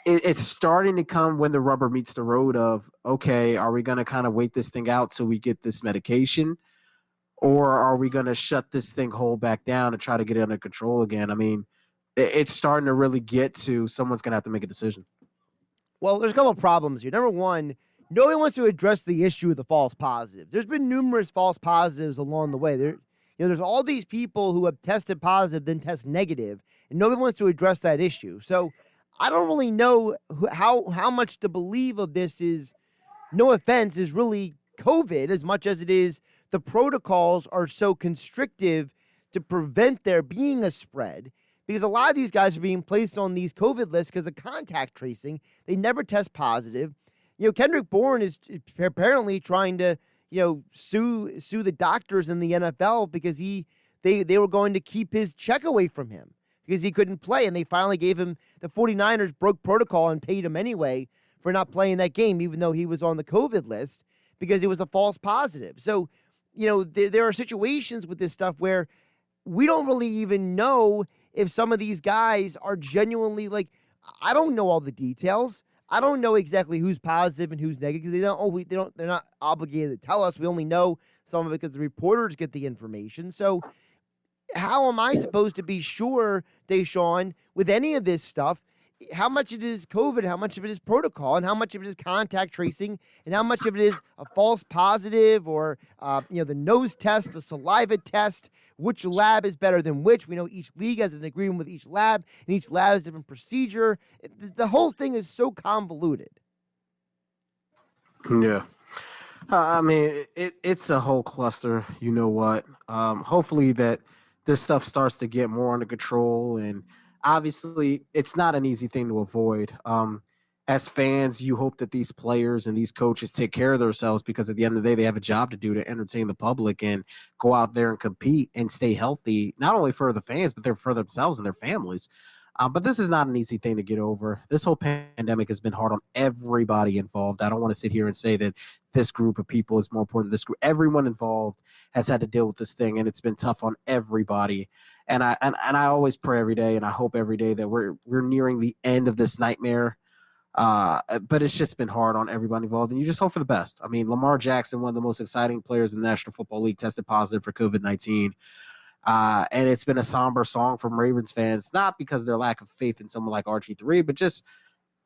It's starting to come when the rubber meets the road of, okay, are we going to kind of wait this thing out till we get this medication, or are we going to shut this thing whole back down and try to get it under control again? I mean, it's starting to really get to someone's going to have to make a decision. Well, there's a couple of problems here. Number one, nobody wants to address the issue of the false positives. There's been numerous false positives along the way. There's all these people who have tested positive, then test negative, and nobody wants to address that issue. So I don't really know how much to believe of this is, no offense, is really COVID as much as it is the protocols are so constrictive to prevent there being a spread, because a lot of these guys are being placed on these COVID lists because of contact tracing. They never test positive. Kendrick Bourne is apparently trying to, sue the doctors in the NFL because they were going to keep his check away from him because he couldn't play, and they finally gave him, the 49ers broke protocol and paid him anyway for not playing that game, even though he was on the COVID list, because it was a false positive. So, there are situations with this stuff where we don't really even know if some of these guys are genuinely, I don't know all the details. I don't know exactly who's positive and who's negative because they're not obligated to tell us. We only know some of it because the reporters get the information. So how am I supposed to be sure, Dashawn, with any of this stuff, how much it is COVID, how much of it is protocol, and how much of it is contact tracing, and how much of it is a false positive or, the nose test, the saliva test, which lab is better than which. We know each league has an agreement with each lab, and each lab has a different procedure. The whole thing is so convoluted. Yeah. It's a whole cluster, you know what. Hopefully that this stuff starts to get more under control, and obviously it's not an easy thing to avoid. As fans, you hope that these players and these coaches take care of themselves because at the end of the day, they have a job to do to entertain the public and go out there and compete and stay healthy, not only for the fans, but for themselves and their families. But this is not an easy thing to get over. This whole pandemic has been hard on everybody involved. I don't want to sit here and say that this group of people is more important than this group. Everyone involved has had to deal with this thing, and it's been tough on everybody. And I always pray every day, and I hope every day that we're nearing the end of this nightmare. But it's just been hard on everybody involved, and you just hope for the best. I mean, Lamar Jackson, one of the most exciting players in the National Football League, tested positive for COVID-19. And it's been a somber song from Ravens fans, not because of their lack of faith in someone like RG3, but just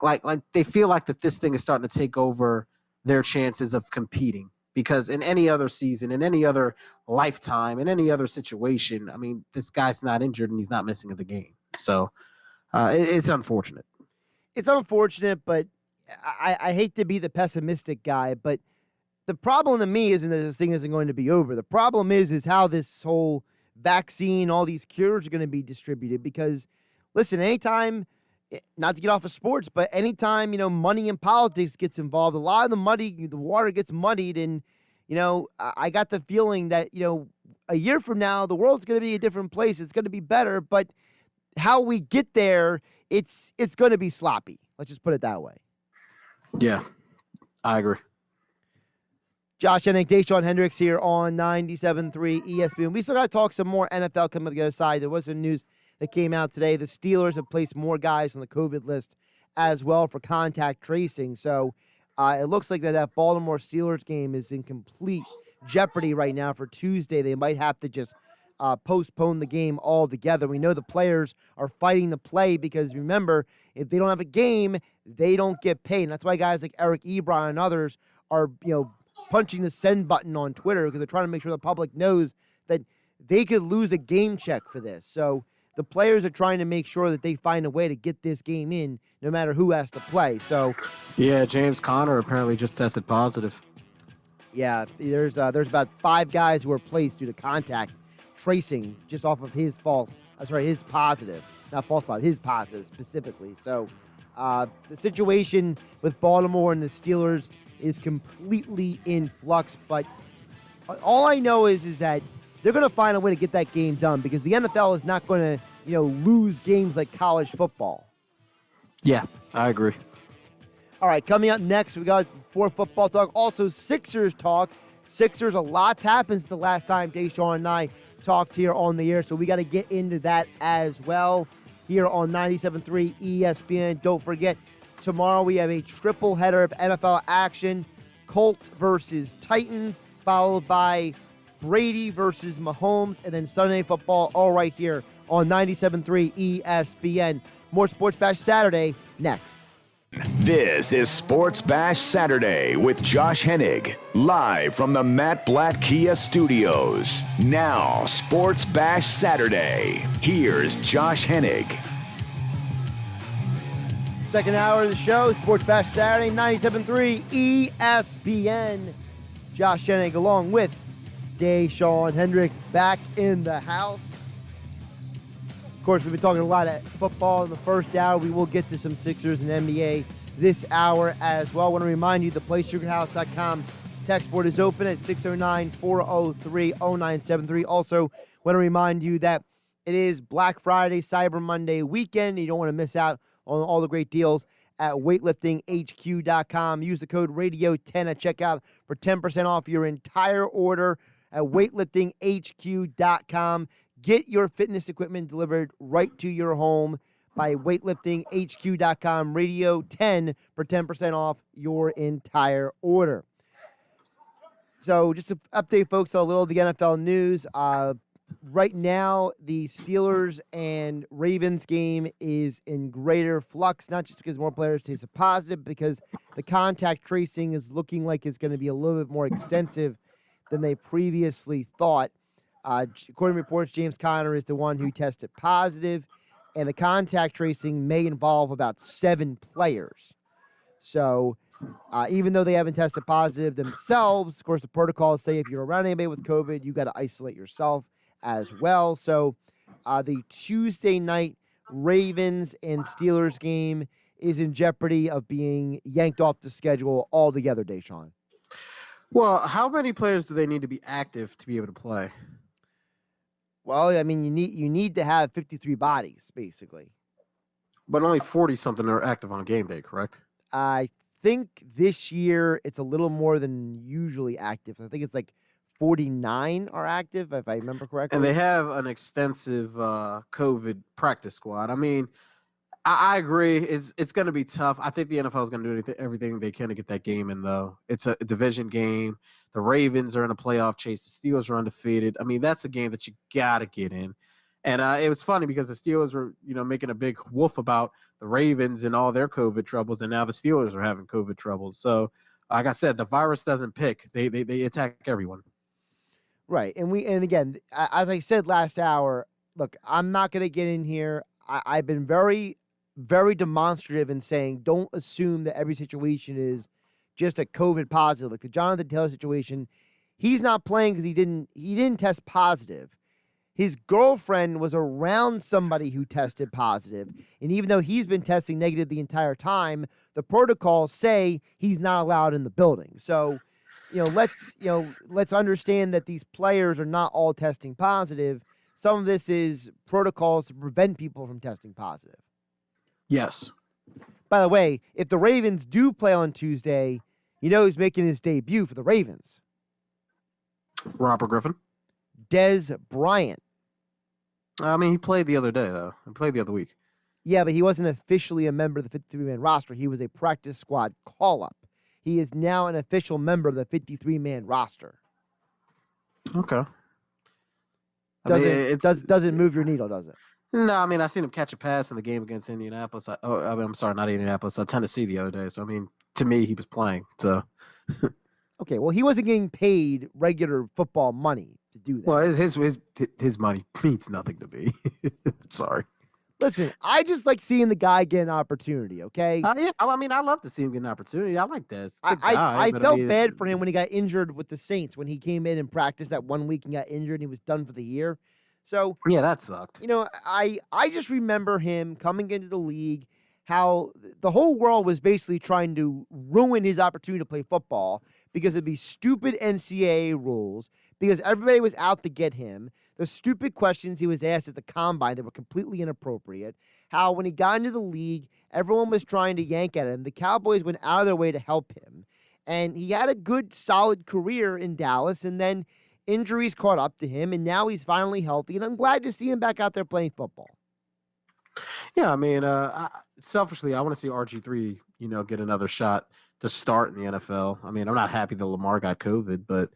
like they feel like that this thing is starting to take over their chances of competing. Because in any other season, in any other lifetime, in any other situation, I mean, this guy's not injured and he's not missing the game. So it's unfortunate. It's unfortunate, but I hate to be the pessimistic guy, but the problem to me isn't that this thing isn't going to be over. The problem is how this whole vaccine, all these cures are going to be distributed. Because, listen, anytime, not to get off of sports, but anytime, money and politics gets involved, a lot of the water gets muddied. And, I got the feeling that, a year from now, the world's going to be a different place. It's going to be better. But how we get there, it's going to be sloppy. Let's just put it that way. Yeah, I agree. Josh Hennig, Dashawn Hendricks here on 97.3 ESPN. We still got to talk some more NFL coming up the other side. There was some news that came out today. The Steelers have placed more guys on the COVID list as well for contact tracing. So it looks like that Baltimore Steelers game is in complete jeopardy right now for Tuesday. They might have to just postpone the game altogether. We know the players are fighting to play because, remember, if they don't have a game, they don't get paid. And that's why guys like Eric Ebron and others are, punching the send button on Twitter because they're trying to make sure the public knows that they could lose a game check for this. So the players are trying to make sure that they find a way to get this game in no matter who has to play. So, yeah, James Conner apparently just tested positive. yeah, there's about 5 guys who were placed due to contact tracing just off of his positive. Not false positive, his positive specifically. So the situation with Baltimore and the Steelers is completely in flux. But all I know is that they're going to find a way to get that game done because the NFL is not going to, lose games like college football. Yeah, I agree. All right, coming up next, we got 4 football talk. Also, Sixers talk. Sixers, a lot's happened since the last time Dashawn and I talked here on the air, so we got to get into that as well here on 97.3 ESPN. Don't forget, tomorrow we have a triple header of NFL action. Colts versus Titans, followed by Brady versus Mahomes, and then Sunday Night Football all right here on 97.3 ESPN. More Sports Bash Saturday next. This is Sports Bash Saturday with Josh Hennig, live from the Matt Blatt Kia Studios. Now, Sports Bash Saturday. Here's Josh Hennig. Second hour of the show, Sports Bash Saturday, 97.3 ESPN. Josh Hennig along with Dashawn Hendricks back in the house. Of course, we've been talking a lot of football in the first hour. We will get to some Sixers and NBA this hour as well. I want to remind you the PlaySugarHouse.com text board is open at 609-403-0973. Also, want to remind you that it is Black Friday, Cyber Monday weekend. You don't want to miss out on all the great deals at weightliftinghq.com. Use the code RADIO10 at checkout for 10% off your entire order at weightliftinghq.com. Get your fitness equipment delivered right to your home by weightliftinghq.com. Radio 10 for 10% off your entire order. So just to update folks on a little of the NFL news. Right now, the Steelers and Ravens game is in greater flux, not just because more players tested positive, because the contact tracing is looking like it's going to be a little bit more extensive than they previously thought. According to reports, James Conner is the one who tested positive, and the contact tracing may involve about 7 players. So even though they haven't tested positive themselves, of course, the protocols say if you're around anybody with COVID, you got to isolate yourself as well. So the Tuesday night Ravens and Steelers game is in jeopardy of being yanked off the schedule altogether, Dashawn. Well, how many players do they need to be active to be able to play? Well, I mean, you need to have 53 bodies, basically. But only 40-something are active on a game day, correct? I think this year it's a little more than usually active. I think it's like 49 are active, if I remember correctly. And they have an extensive COVID practice squad. I mean, I agree. It's going to be tough. I think the NFL is going to do everything they can to get that game in, though. It's a division game. The Ravens are in a playoff chase. The Steelers are undefeated. I mean, that's a game that you got to get in. And it was funny because the Steelers were, making a big woof about the Ravens and all their COVID troubles, and now the Steelers are having COVID troubles. So, like I said, the virus doesn't pick. They attack everyone. Right. And again, as I said last hour, look, I'm not going to get in here. I've been very, very demonstrative in saying don't assume that every situation is just a COVID positive. Like the Jonathan Taylor situation, he's not playing because he didn't test positive. His girlfriend was around somebody who tested positive, and even though he's been testing negative the entire time, the protocols say he's not allowed in the building. So, let's understand that these players are not all testing positive. Some of this is protocols to prevent people from testing positive. Yes. By the way, if the Ravens do play on Tuesday, who's making his debut for the Ravens? Robert Griffin. Dez Bryant. I mean, he played the other day, though. He played the other week. Yeah, but he wasn't officially a member of the 53-man roster. He was a practice squad call-up. He is now an official member of the 53-man roster. Okay. Doesn't move your needle, does it? No, I mean, I seen him catch a pass in the game against Indianapolis. I'm sorry, not Indianapolis. Tennessee the other day. So, I mean, to me, he was playing. So. Okay, well, he wasn't getting paid regular football money. to do that. Well, his money means nothing to me. Sorry. Listen, I just like seeing the guy get an opportunity, okay? Yeah, I mean, I love to see him get an opportunity. I like that. I felt bad for him when he got injured with the Saints, when he came in and practiced that 1 week and got injured and he was done for the year. So, yeah, that sucked. you know, I just remember him coming into the league, how the whole world was basically trying to ruin his opportunity to play football because of these stupid NCAA rules, because everybody was out to get him. The stupid questions he was asked at the combine that were completely inappropriate. How when he got into the league, everyone was trying to yank at him. The Cowboys went out of their way to help him. And he had a good, solid career in Dallas, and then injuries caught up to him, and now he's finally healthy, and I'm glad to see him back out there playing football. Yeah, I mean, selfishly, I want to see RG3, get another shot to start in the NFL. I mean, I'm not happy that Lamar got COVID, but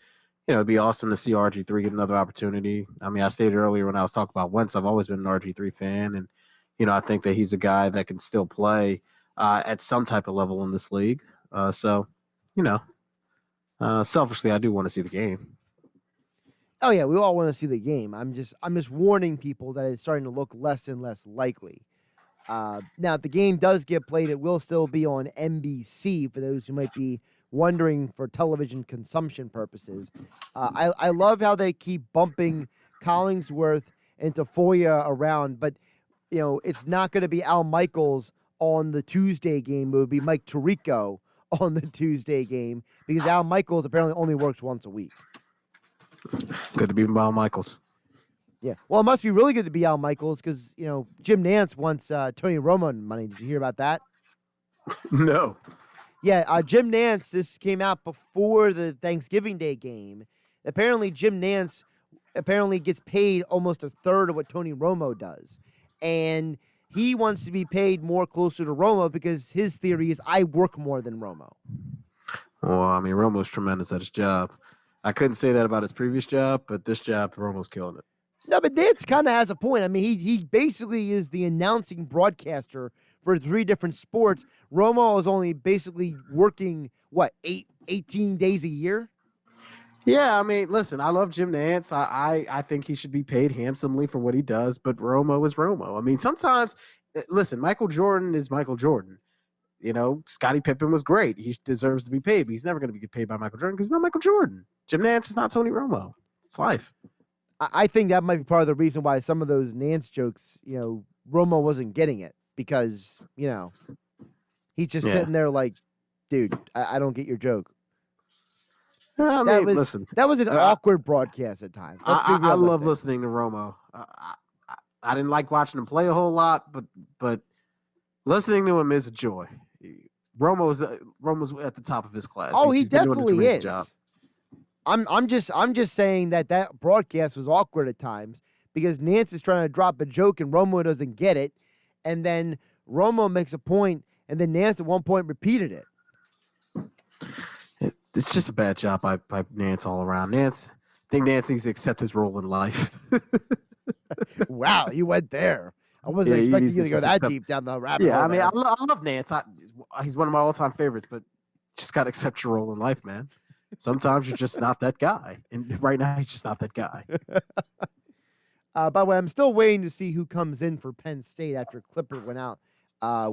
it'd be awesome to see RG3 get another opportunity. I mean, I stated earlier when I was talking about Wentz, I've always been an RG3 fan, and I think that he's a guy that can still play at some type of level in this league. So, selfishly, I do want to see the game. Oh yeah, we all want to see the game. I'm just warning people that it's starting to look less and less likely. Now, if the game does get played, it will still be on NBC for those who might be wondering for television consumption purposes. I love how they keep bumping Collingsworth and Tafoya around, but it's not going to be Al Michaels on the Tuesday game. It would be Mike Tirico on the Tuesday game because Al Michaels apparently only works once a week. Good to be Al Michaels. Yeah. Well, it must be really good to be Al Michaels because, Jim Nantz wants Tony Romo money. Did you hear about that? No. Yeah, Jim Nantz, this came out before the Thanksgiving Day game. Apparently, Jim Nantz gets paid almost a third of what Tony Romo does. And he wants to be paid more closer to Romo because his theory is I work more than Romo. Well, I mean, Romo's tremendous at his job. I couldn't say that about his previous job, but this job, Romo's killing it. No, but Nantz kind of has a point. I mean, he basically is the announcing broadcaster for 3 different sports. Romo is only basically working, 18 days a year? Yeah, I mean, listen, I love Jim Nantz. I think he should be paid handsomely for what he does, but Romo is Romo. I mean, sometimes, listen, Michael Jordan is Michael Jordan. Scottie Pippen was great. He deserves to be paid, but he's never going to be paid by Michael Jordan because he's not Michael Jordan. Jim Nantz is not Tony Romo. It's life. I think that might be part of the reason why some of those Nantz jokes, Romo wasn't getting it because, he's just sitting there like, dude, I don't get your joke. I mean, listen. That was an awkward broadcast at times. I love listening to Romo. I didn't like watching him play a whole lot, but listening to him is a joy. Romo's at the top of his class. Oh, he definitely is. Job. I'm just saying that broadcast was awkward at times because Nantz is trying to drop a joke and Romo doesn't get it, and then Romo makes a point, and then Nantz at one point repeated it. It's just a bad job by Nantz all around. I think Nantz needs to accept his role in life. Wow, you went there. I wasn't expecting you to go that deep down the rabbit hole. Yeah, I mean, I love Nantz. He's one of my all-time favorites, but just got to accept your role in life, man. Sometimes you're just not that guy. And right now, he's just not that guy. By the way, I'm still waiting to see who comes in for Penn State after Clipper went out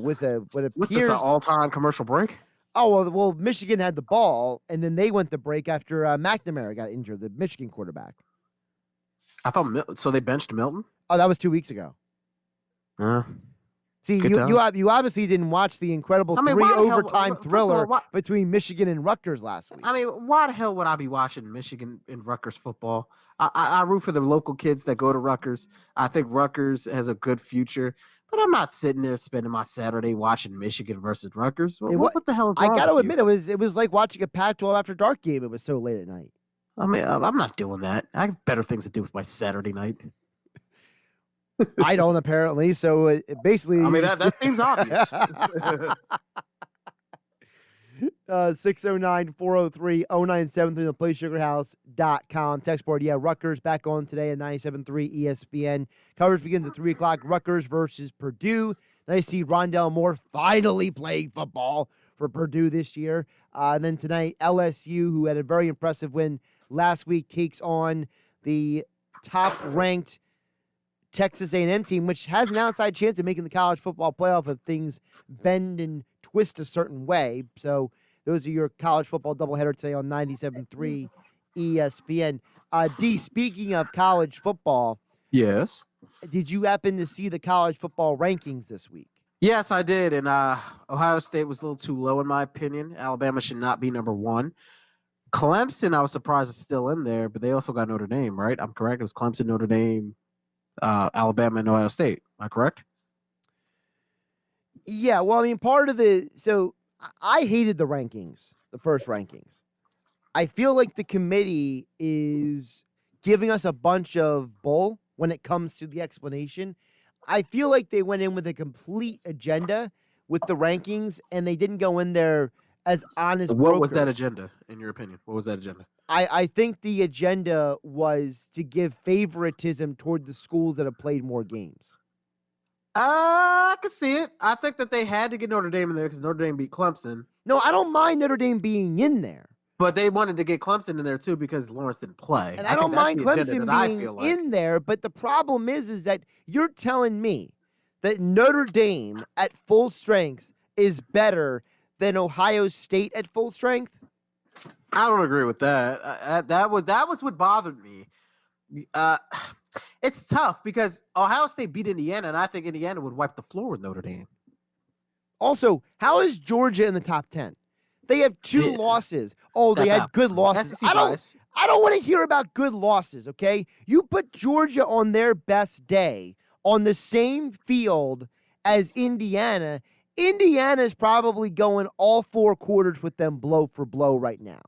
with what appears... What's this, an all-time commercial break? Oh, well, Michigan had the ball, and then they went to break after McNamara got injured, the Michigan quarterback. I thought... So they benched Milton? Oh, that was 2 weeks ago. See, you obviously didn't watch the incredible 3-overtime thriller between Michigan and Rutgers last week. I mean, why the hell would I be watching Michigan and Rutgers football? I root for the local kids that go to Rutgers. I think Rutgers has a good future, but I'm not sitting there spending my Saturday watching Michigan versus Rutgers. What the hell is wrong I got to with admit, it was like watching a Pac-12 after dark game. It was so late at night. I mean, I'm not doing that. I have better things to do with my Saturday night. I don't, apparently. So it basically, I mean, that seems obvious. 609-403-0973, the PlaySugarHouse.com text board. Yeah, Rutgers back on today at 97.3 ESPN. Coverage begins at 3 o'clock. Rutgers versus Purdue. Nice to see Rondell Moore finally playing football for Purdue this year. And then tonight, LSU, who had a very impressive win last week, takes on the top-ranked Texas A&M team, which has an outside chance of making the college football playoff if things bend and twist a certain way. So those are your college football doubleheader today on 97.3 ESPN. D, speaking of college football, Yes. did you happen to see the college football rankings this week? Yes, I did. And Ohio State was a little too low in my opinion. Alabama should not be number 1. Clemson, I was surprised is still in there, but they also got Notre Dame, right? I'm correct. It was Clemson, Notre Dame, Alabama, and Ohio State. Am I correct? Yeah, well, I mean, so I hated the rankings, the first rankings. I feel like the committee is giving us a bunch of bull when it comes to the explanation. I feel like they went in with a complete agenda with the rankings, and they didn't go in there as honest What was brokers. that agenda, in your opinion? What was that agenda? I think the agenda was to give favoritism toward the schools that have played more games. I could see it. I think that they had to get Notre Dame in there because Notre Dame beat Clemson. No, I don't mind Notre Dame being in there. But they wanted to get Clemson in there too because Lawrence didn't play. And I don't mind Clemson being like. in there, but the problem is that you're telling me that Notre Dame at full strength is better than Ohio State at full strength? I don't agree with that. That was what bothered me. It's tough because Ohio State beat Indiana, and I think Indiana would wipe the floor with Notre Dame. Also, how is Georgia in the top 10? They have 2 losses. Oh, they had good losses. I don't want to hear about good losses, okay? You put Georgia on their best day on the same field as Indiana. Indiana's probably going all 4 quarters with them blow for blow right now.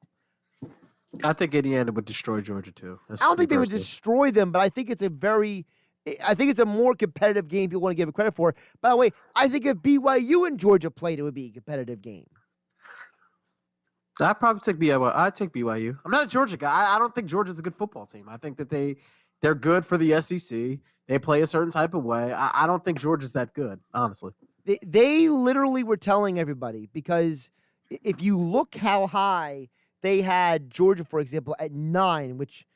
I think Indiana would destroy Georgia too. I don't think they would destroy them, but I think it's a more competitive game people want to give it credit for. By the way, I think if BYU and Georgia played, it would be a competitive game. I'd probably take BYU. I'd take BYU. I'm not a Georgia guy. I don't think Georgia's a good football team. I think that they're good for the SEC. They play a certain type of way. I don't think Georgia's that good, honestly. They literally were telling everybody, because if you look how high they had Georgia, for example, at 9, which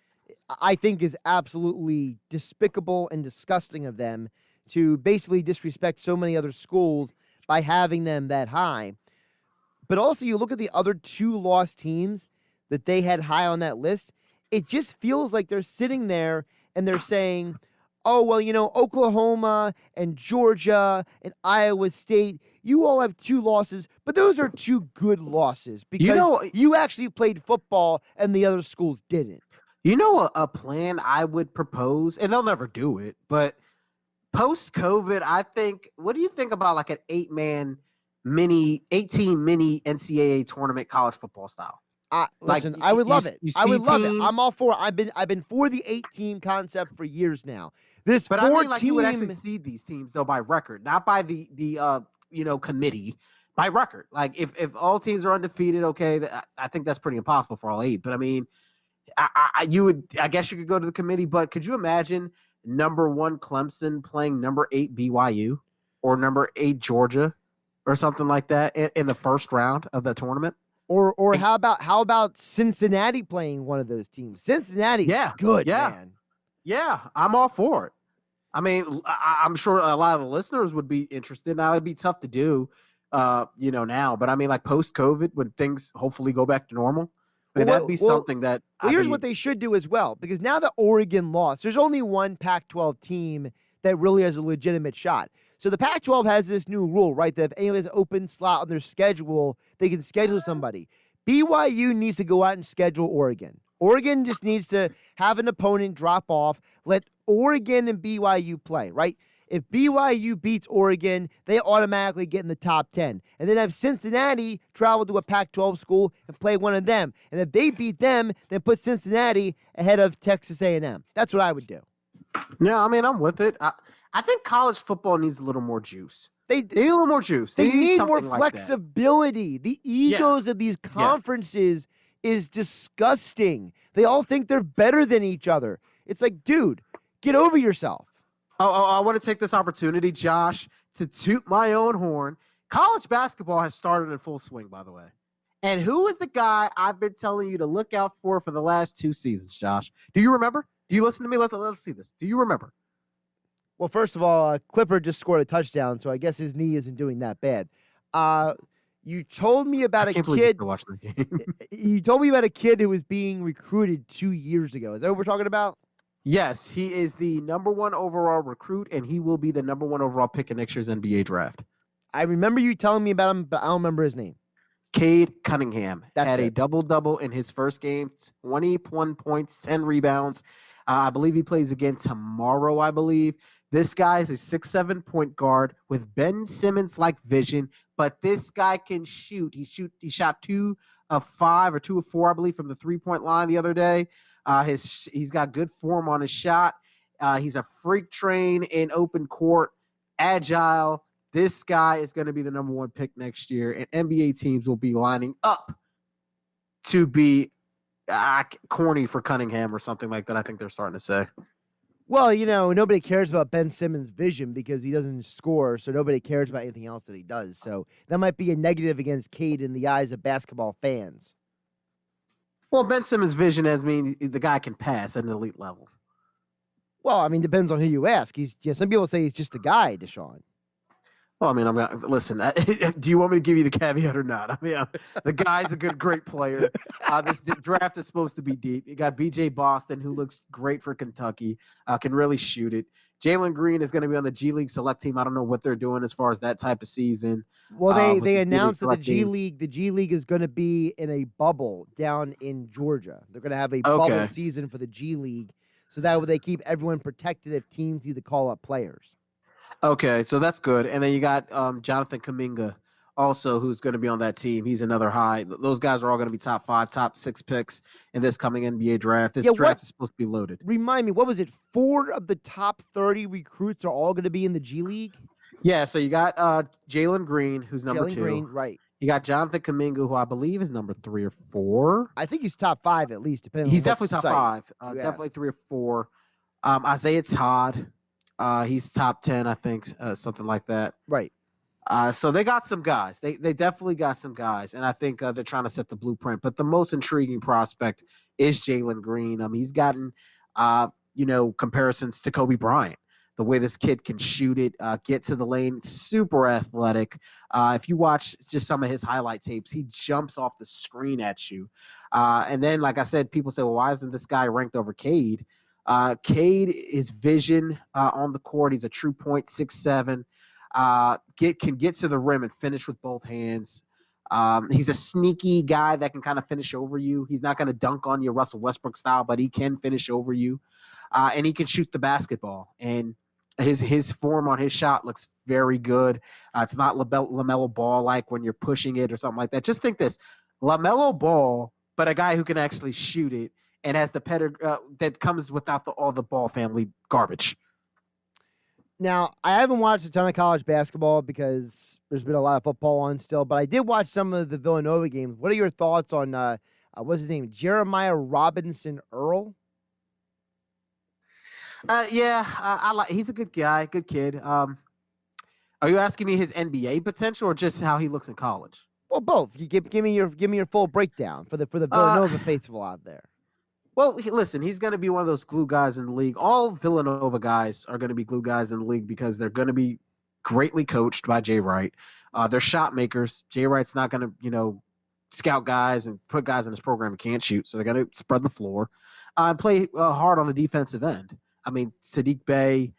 I think is absolutely despicable and disgusting of them to basically disrespect so many other schools by having them that high. But also, you look at the other 2 lost teams that they had high on that list, it just feels like they're sitting there and they're saying, oh, well, Oklahoma and Georgia and Iowa State, you all have 2 losses, but those are 2 good losses because you actually played football and the other schools didn't. A plan I would propose, and they'll never do it, but post-COVID, I think, what do you think about like an 18 mini NCAA tournament college football style? Listen, I would love it. I would love it. I'm all for it. I've been for the 8-team concept for years now. But I mean, like, you would actually seed these teams though by record, not by the committee, by record. Like if all teams are undefeated, okay, I think that's pretty impossible for all 8. But I mean, I guess you could go to the committee. But could you imagine number 1 Clemson playing number 8 BYU or number 8 Georgia or something like that in the first round of the tournament? Or how about Cincinnati playing one of those teams? Cincinnati's good, man. Yeah, I'm all for it. I mean, I'm sure a lot of the listeners would be interested. Now, it'd be tough to do, now. But I mean, like post-COVID, when things hopefully go back to normal, that'd be something that. Well, here's what they should do as well, because now that Oregon lost, there's only one Pac-12 team that really has a legitimate shot. So the Pac-12 has this new rule, right, that if anyone has an open slot on their schedule, they can schedule somebody. BYU needs to go out and schedule Oregon. Oregon just needs to have an opponent drop off, let Oregon and BYU play, right? If BYU beats Oregon, they automatically get in the top 10. And then have Cincinnati travel to a Pac-12 school and play one of them. And if they beat them, then put Cincinnati ahead of Texas A&M. That's what I would do. Yeah, I mean, I'm with it. I think college football needs a little more juice. They need a little more juice. They need more flexibility. The egos of these conferences is disgusting. They all think they're better than each other. It's like, dude, get over yourself. I want to take this opportunity, Josh, to toot my own horn. College basketball has started in full swing, by the way. And who is the guy I've been telling you to look out for the last 2 seasons, Josh? Do you remember? Do you listen to me? Let's see this. Do you remember? Well, first of all, Clifford just scored a touchdown, so I guess his knee isn't doing that bad. You told me about I a can't believe you're kid. still watching the game. You told me about a kid who was being recruited 2 years ago. Is that what we're talking about? Yes, he is the number 1 overall recruit, and he will be the number 1 overall pick in next year's NBA draft. I remember you telling me about him, but I don't remember his name. Cade Cunningham had a double-double in his first game, 21 points, 10 rebounds. I believe he plays again tomorrow, I believe. This guy is a 6'7" point guard with Ben Simmons-like vision, but this guy can shoot. He shot 2 of 5 or 2 of 4, I believe, from the three-point line the other day. He's got good form on his shot. He's a freak train in open court, agile. This guy is going to be the number 1 pick next year, and NBA teams will be lining up to be corny for Cunningham or something like that, I think they're starting to say. Well, nobody cares about Ben Simmons' vision because he doesn't score, so nobody cares about anything else that he does. So that might be a negative against Cade in the eyes of basketball fans. Well, Ben Simmons' vision means the guy can pass at an elite level. Well, I mean, depends on who you ask. Some people say he's just a guy, Dashawn. Well, I mean, I'm gonna listen. Do you want me to give you the caveat or not? I mean, the guy's a great player. This draft is supposed to be deep. You got B.J. Boston, who looks great for Kentucky, can really shoot it. Jalen Green is going to be on the G League select team. I don't know what they're doing as far as that type of season. Well, they announced that the G League is going to be in a bubble down in Georgia. They're going to have a bubble season for the G League, so that way they keep everyone protected if teams need to call up players. Okay, so that's good. And then you got Jonathan Kuminga also, who's going to be on that team. He's another high. Those guys are all going to be top 5, top 6 picks in this coming NBA draft. This draft is supposed to be loaded. Remind me, what was it? 4 of the top 30 recruits are all going to be in the G League? Yeah, so you got Jalen Green, who's number 2. Jalen Green, right. You got Jonathan Kuminga, who I believe is number 3 or 4. I think he's top 5 at least, depending He's on definitely top site 5. Definitely 3 or 4. Isaiah Todd. He's top 10, I think, something like that. Right. So they got some guys. They definitely got some guys, and I think they're trying to set the blueprint. But the most intriguing prospect is Jalen Green. He's gotten, comparisons to Kobe Bryant. The way this kid can shoot it, get to the lane, super athletic. If you watch just some of his highlight tapes, he jumps off the screen at you. And then, like I said, people say, well, why isn't this guy ranked over Cade? Cade, his vision on the court, he's a true point, 6'7", can get to the rim and finish with both hands. He's a sneaky guy that can kind of finish over you. He's not going to dunk on you Russell Westbrook style, but he can finish over you. And he can shoot the basketball. And his form on his shot looks very good. It's not LaMelo Ball like when you're pushing it or something like that. Just think this, LaMelo Ball, but a guy who can actually shoot it. And has the pedigree that comes without all the Ball family garbage. Now, I haven't watched a ton of college basketball because there's been a lot of football on still, but I did watch some of the Villanova games. What are your thoughts on, what's his name, Jeremiah Robinson Earl? I like. He's a good guy, good kid. Are you asking me his NBA potential or just how he looks in college? Well, both. You give me your full breakdown for the Villanova faithful out there. Well, listen, he's going to be one of those glue guys in the league. All Villanova guys are going to be glue guys in the league because they're going to be greatly coached by Jay Wright. They're shot makers. Jay Wright's not going to, scout guys and put guys in his program who can't shoot, so they're going to spread the floor and play hard on the defensive end. I mean, Sadiq Bey,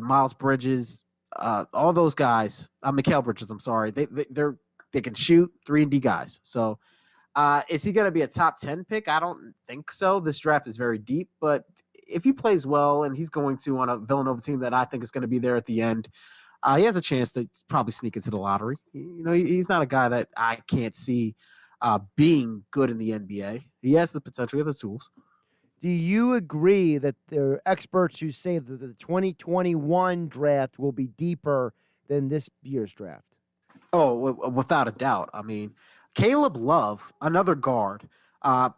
Miles Bridges, all those guys. Mikal Bridges, I'm sorry. They can shoot, 3-and-D guys. So. Is he going to be a top 10 pick? I don't think so. This draft is very deep, but if he plays well and he's going to on a Villanova team that I think is going to be there at the end, he has a chance to probably sneak into the lottery. He's not a guy that I can't see being good in the NBA. He has the potential, he has the tools. Do you agree that there are experts who say that the 2021 draft will be deeper than this year's draft? Oh, without a doubt. I mean, Caleb Love, another guard,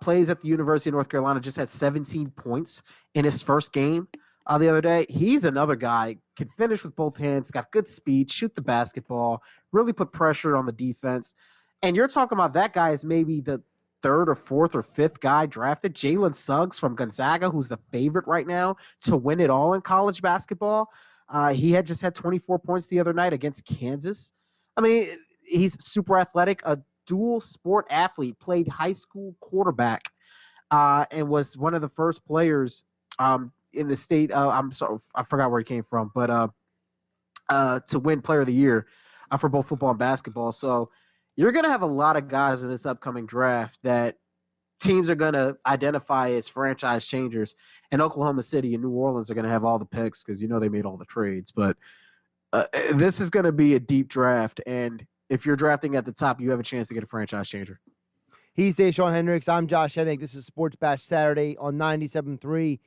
plays at the University of North Carolina, just had 17 points in his first game the other day. He's another guy, can finish with both hands, got good speed, shoot the basketball, really put pressure on the defense. And you're talking about that guy is maybe the third or fourth or fifth guy drafted. Jalen Suggs from Gonzaga, who's the favorite right now to win it all in college basketball. He had just had 24 points the other night against Kansas. I mean, he's super athletic, a dual sport athlete, played high school quarterback, and was one of the first players in the state. I'm sorry, I forgot where he came from, but to win Player of the Year for both football and basketball. So you're going to have a lot of guys in this upcoming draft that teams are going to identify as franchise changers. And Oklahoma City and New Orleans are going to have all the picks because, they made all the trades. But this is going to be a deep draft. And if you're drafting at the top, you have a chance to get a franchise changer. He's Dashawn Hendricks. I'm Josh Hennig. This is Sports Bash Saturday on 97.3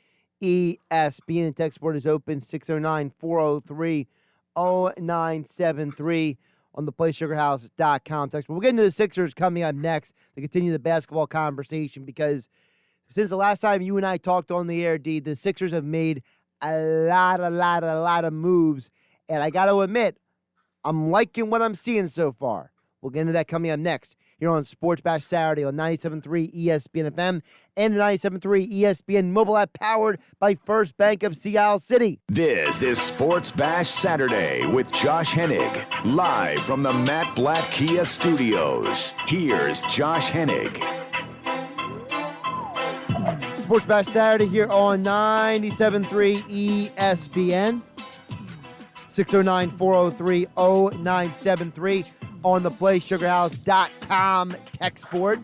ESPN. The text board is open, 609-403-0973 on the PlaySugarHouse.com text board. We'll get into the Sixers coming up next to continue the basketball conversation because since the last time you and I talked on the air, D, the Sixers have made a lot of moves. And I got to admit, I'm liking what I'm seeing so far. We'll get into that coming up next here on Sports Bash Saturday on 97.3 ESPN FM and the 97.3 ESPN mobile app powered by First Bank of Seattle City. This is Sports Bash Saturday with Josh Hennig, live from the Matt Blatt Kia Studios. Here's Josh Hennig. Sports Bash Saturday here on 97.3 ESPN. 609-403-0973 on the PlaySugarHouse.com text board.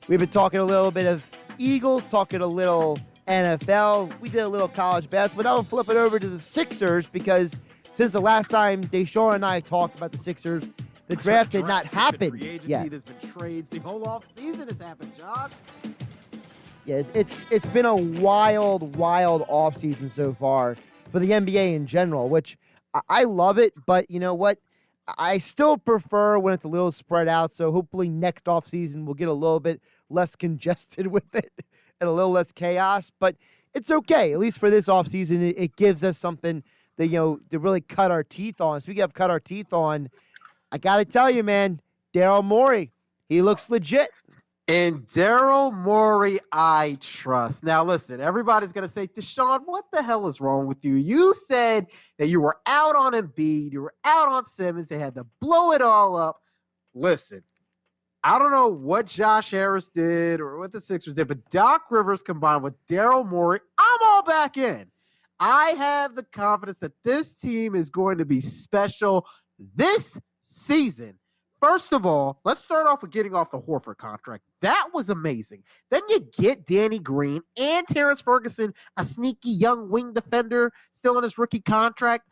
We've been talking a little bit of Eagles, talking a little NFL. We did a little college basketball. Now we'll flip it over to the Sixers because since the last time Dashawn and I talked about the Sixers, the draft did not happen yet. There's been trades. The whole offseason has happened, Josh. Yeah, it's been a wild offseason so far for the NBA in general, which I love it, but you know what? I still prefer when it's a little spread out, so hopefully next offseason we'll get a little bit less congested with it and a little less chaos, but it's okay. At least for this offseason, it gives us something that, to really cut our teeth on. Speaking of cut our teeth on, I got to tell you, man, Daryl Morey, he looks legit. And Daryl Morey, I trust. Now, listen, everybody's going to say, Dashawn, what the hell is wrong with you? You said that you were out on Embiid, you were out on Simmons, they had to blow it all up. Listen, I don't know what Josh Harris did or what the Sixers did, but Doc Rivers combined with Daryl Morey, I'm all back in. I have the confidence that this team is going to be special this season. First of all, let's start off with getting off the Horford contract. That was amazing. Then you get Danny Green and Terrence Ferguson, a sneaky young wing defender still on his rookie contract.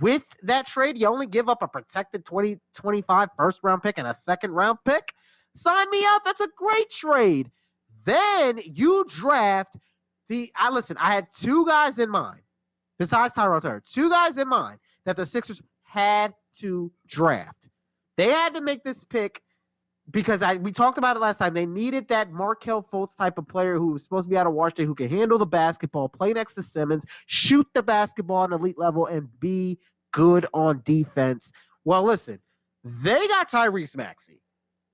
With that trade, you only give up a protected 2025 first-round pick and a second-round pick. Sign me up. That's a great trade. Then you draft I had two guys in mind, besides Tyrell Taylor, two guys in mind that the Sixers had to draft. They had to make this pick because we talked about it last time. They needed that Markelle Fultz type of player who was supposed to be out of Washington, who can handle the basketball, play next to Simmons, shoot the basketball on elite level, and be good on defense. Well, listen, they got Tyrese Maxey.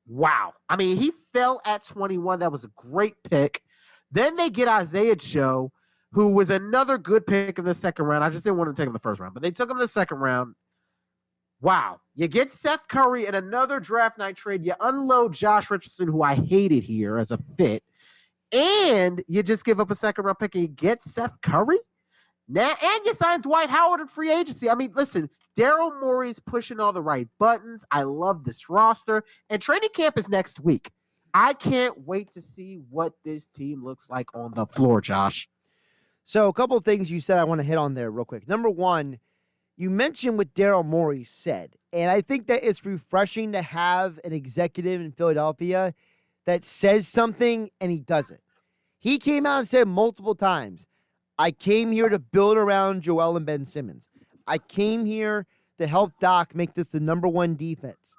Wow. I mean, he fell at 21. That was a great pick. Then they get Isaiah Joe, who was another good pick in the second round. I just didn't want to take him in the first round, but they took him in the second round. Wow. You get Seth Curry in another draft night trade. You unload Josh Richardson, who I hated here as a fit. And you just give up a second-round pick and you get Seth Curry? Now, and you sign Dwight Howard in free agency. I mean, listen, Daryl Morey's pushing all the right buttons. I love this roster. And training camp is next week. I can't wait to see what this team looks like on the floor, Josh. So a couple of things you said I want to hit on there real quick. Number one, you mentioned what Daryl Morey said, and I think that it's refreshing to have an executive in Philadelphia that says something and he doesn't. He came out and said multiple times, I came here to build around Joel and Ben Simmons. I came here to help Doc make this the number one defense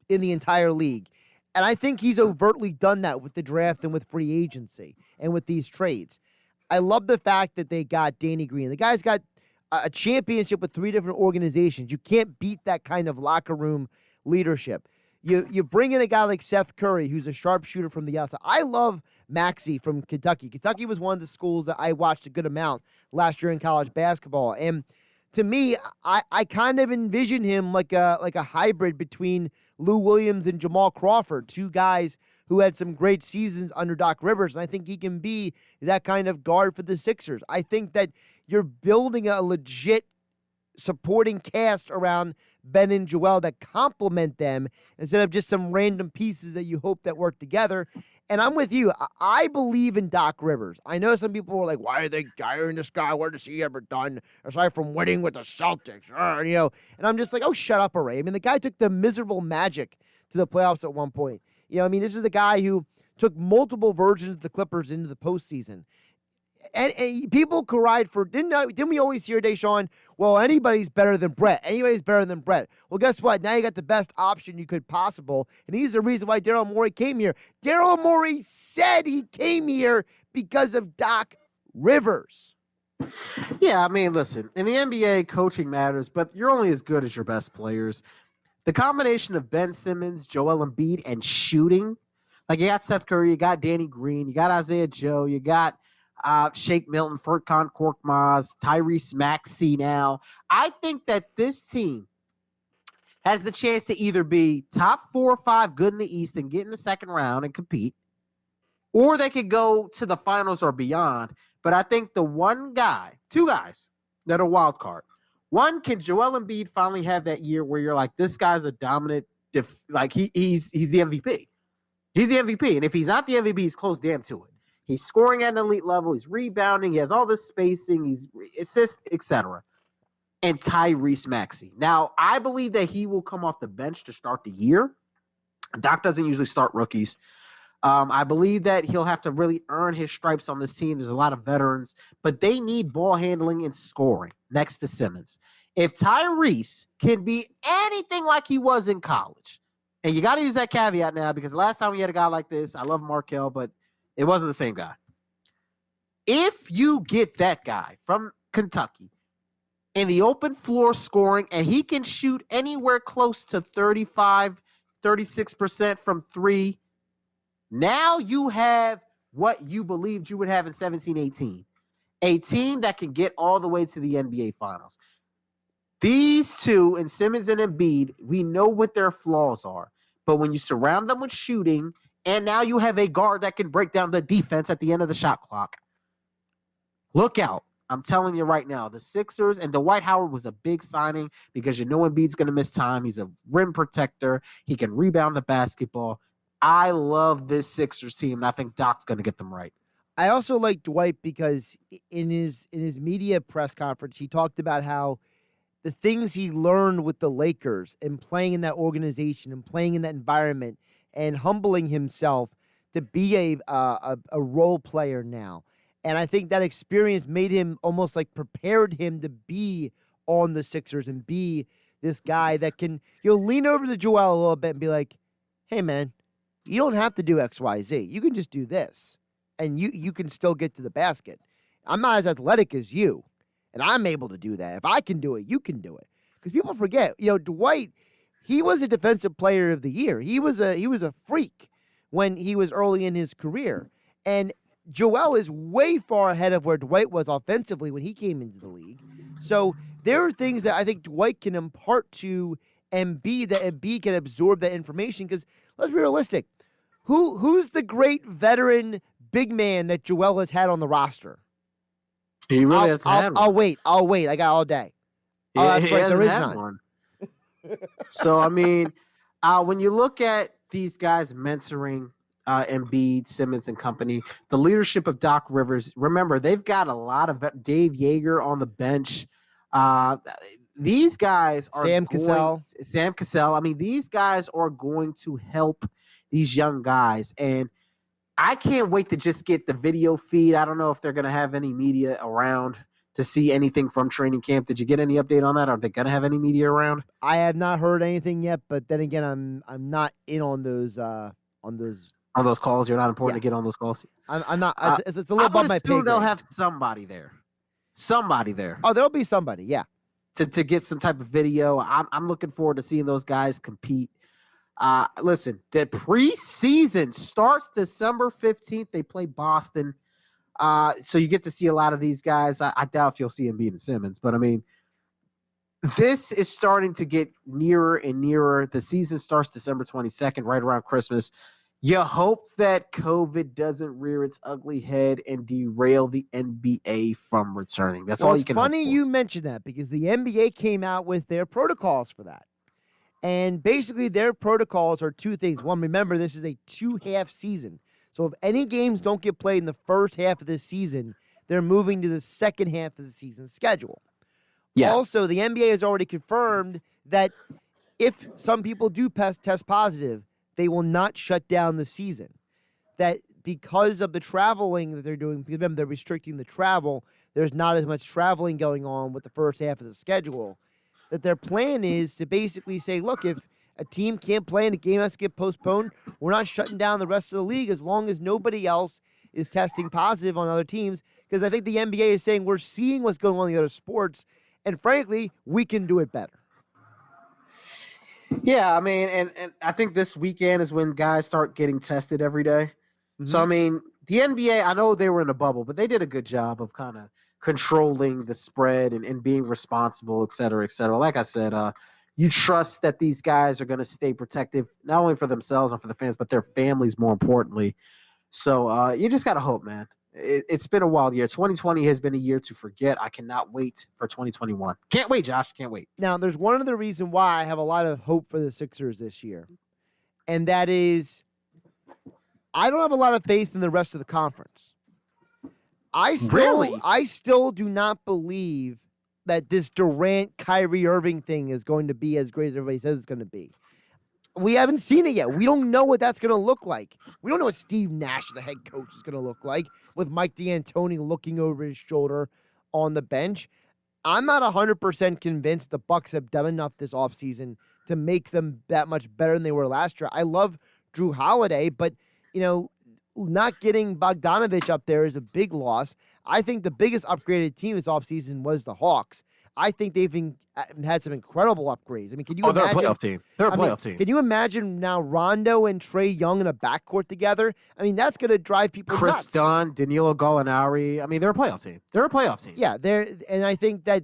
in the entire league. And I think he's overtly done that with the draft and with free agency and with these trades. I love the fact that they got Danny Green. The guy's got a championship with three different organizations. You can't beat that kind of locker room leadership. You bring in a guy like Seth Curry, who's a sharpshooter from the outside. I love Maxey from Kentucky. Kentucky was one of the schools that I watched a good amount last year in college basketball. And to me, I kind of envision him like a hybrid between Lou Williams and Jamal Crawford, two guys who had some great seasons under Doc Rivers. And I think he can be that kind of guard for the Sixers. I think that you're building a legit supporting cast around Ben and Joel that complement them instead of just some random pieces that you hope that work together. And I'm with you. I believe in Doc Rivers. I know some people were like, why are they hiring this guy? What has he ever done aside from winning with the Celtics? And I'm just like, oh, shut up, Ray. I mean, the guy took the miserable Magic to the playoffs at one point. This is the guy who took multiple versions of the Clippers into the postseason. And people could ride for, didn't we always hear, Dashawn, well, anybody's better than Brett. Anybody's better than Brett. Well, guess what? Now you got the best option you could possible. And he's the reason why Daryl Morey came here. Daryl Morey said he came here because of Doc Rivers. Yeah, I mean, listen, in the NBA, coaching matters, but you're only as good as your best players. The combination of Ben Simmons, Joel Embiid, and shooting, like you got Seth Curry, you got Danny Green, you got Isaiah Joe, you got Shake Milton, Furkan Korkmaz, Tyrese Maxey now. I think that this team has the chance to either be top 4 or 5 good in the East and get in the second round and compete, or they could go to the finals or beyond. But I think the two guys that are wild card. One, can Joel Embiid finally have that year where you're like, this guy's a dominant, he's the MVP. He's the MVP. And if he's not the MVP, he's close damn to it. He's scoring at an elite level. He's rebounding. He has all this spacing. He's assists, etc. And Tyrese Maxey. Now, I believe that he will come off the bench to start the year. Doc doesn't usually start rookies. I believe that he'll have to really earn his stripes on this team. There's a lot of veterans, but they need ball handling and scoring next to Simmons. If Tyrese can be anything like he was in college, and you got to use that caveat now because the last time we had a guy like this, I love Markelle, but it wasn't the same guy. If you get that guy from Kentucky in the open floor scoring, and he can shoot anywhere close to 35, 36% from three, now you have what you believed you would have in 17-18. A team that can get all the way to the NBA Finals. These two, in Simmons and Embiid, we know what their flaws are. But when you surround them with shooting, and now you have a guard that can break down the defense at the end of the shot clock, look out. I'm telling you right now, the Sixers, and Dwight Howard was a big signing because Embiid's going to miss time. He's a rim protector. He can rebound the basketball. I love this Sixers team, and I think Doc's going to get them right. I also like Dwight because in his media press conference, he talked about how the things he learned with the Lakers and playing in that organization and playing in that environment and humbling himself to be a role player now. And I think that experience made him almost like prepared him to be on the Sixers and be this guy that can, lean over to Joel a little bit and be like, hey, man, you don't have to do X, Y, Z. You can just do this, and you can still get to the basket. I'm not as athletic as you, and I'm able to do that. If I can do it, you can do it. Because people forget, Dwight, he was a defensive player of the year. He was a freak when he was early in his career. And Joel is way far ahead of where Dwight was offensively when he came into the league. So there are things that I think Dwight can impart to Embiid, that Embiid can absorb that information. Because let's be realistic. Who's the great veteran big man that Joel has had on the roster? He really has had one. I'll wait. I got all day. Yeah, that's right. There is none. One. So, I mean, when you look at these guys mentoring Embiid, Simmons, and company, the leadership of Doc Rivers, remember, they've got a lot of Dave Yeager on the bench. These guys are Sam Cassell. I mean, these guys are going to help these young guys. And I can't wait to just get the video feed. I don't know if they're going to have any media around to see anything from training camp. Did you get any update on that? Are they going to have any media around? I have not heard anything yet, but then again, I'm not in on those calls. You're not important to get on those calls. I'm not. It's a little above my pay grade. They'll have somebody there. Oh, there'll be somebody. Yeah. To get some type of video. I'm looking forward to seeing those guys compete. Listen, the preseason starts December 15th. They play Boston. So you get to see a lot of these guys. I doubt if you'll see Embiid and Simmons, but I mean, this is starting to get nearer and nearer. The season starts December 22nd, right around Christmas. You hope that COVID doesn't rear its ugly head and derail the NBA from returning. That's all you can hope for. It's funny you mentioned that because the NBA came out with their protocols for that. And basically their protocols are two things. One, remember, this is a 2-half season. So if any games don't get played in the first half of this season, they're moving to the second half of the season schedule. Yeah. Also, the NBA has already confirmed that if some people do test positive, they will not shut down the season. That because of the traveling that they're doing, remember they're restricting the travel, there's not as much traveling going on with the first half of the schedule, that their plan is to basically say, look, if a team can't play and a game has to get postponed, we're not shutting down the rest of the league as long as nobody else is testing positive on other teams. Because I think the NBA is saying we're seeing what's going on in the other sports, and frankly, we can do it better. Yeah, I mean, and I think this weekend is when guys start getting tested every day. Mm-hmm. So, I mean, the NBA, I know they were in a bubble, but they did a good job of kind of controlling the spread and being responsible, et cetera, et cetera. Like I said, you trust that these guys are going to stay protective, not only for themselves and for the fans, but their families more importantly. So you just got to hope, man. It's been a wild year. 2020 has been a year to forget. I cannot wait for 2021. Can't wait, Josh. Can't wait. Now, there's one other reason why I have a lot of hope for the Sixers this year, and that is I don't have a lot of faith in the rest of the conference. I still do not believe that this Durant, Kyrie Irving thing is going to be as great as everybody says it's going to be. We haven't seen it yet. We don't know what that's going to look like. We don't know what Steve Nash, the head coach, is going to look like with Mike D'Antoni looking over his shoulder on the bench. I'm not 100% convinced the Bucks have done enough this offseason to make them that much better than they were last year. I love Drew Holiday, but, not getting Bogdanovich up there is a big loss. I think the biggest upgraded team this offseason was the Hawks. I think they've had some incredible upgrades. I mean, can you imagine? They're a playoff team. They're a playoff team. Can you imagine now Rondo and Trae Young in a backcourt together? I mean, that's going to drive people nuts. Chris Dunn, Danilo Gallinari. I mean, they're a playoff team. Yeah, and I think that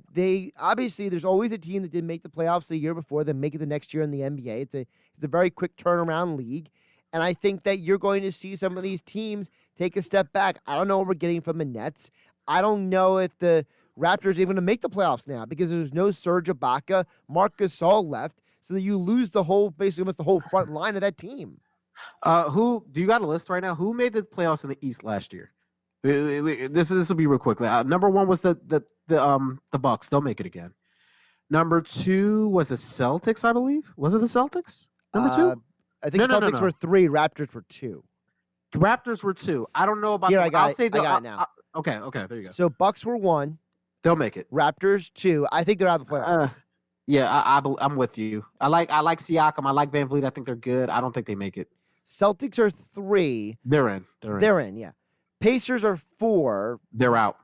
obviously there's always a team that didn't make the playoffs the year before, then make it the next year in the NBA. It's a very quick turnaround league. And I think that you're going to see some of these teams take a step back. I don't know what we're getting from the Nets. I don't know if the Raptors are even going to make the playoffs now because there's no Serge Ibaka. Marc Gasol left. So you lose basically almost the whole front line of that team. Do you got a list right now? Who made the playoffs in the East last year? This will be real quick. Number one was the Bucks. They'll make it again. Number two was the Celtics, I believe. Was it the Celtics? Number two? I think Celtics were 3, Raptors were 2. The Raptors were 2. I don't know about I got it now. Okay, there you go. So Bucks were 1. They'll make it. Raptors 2. I think they're out of the playoffs. I'm with you. I like Siakam. I like Van Vliet. I think they're good. I don't think they make it. Celtics are 3. They're in. They're in, yeah. Pacers are 4. They're out.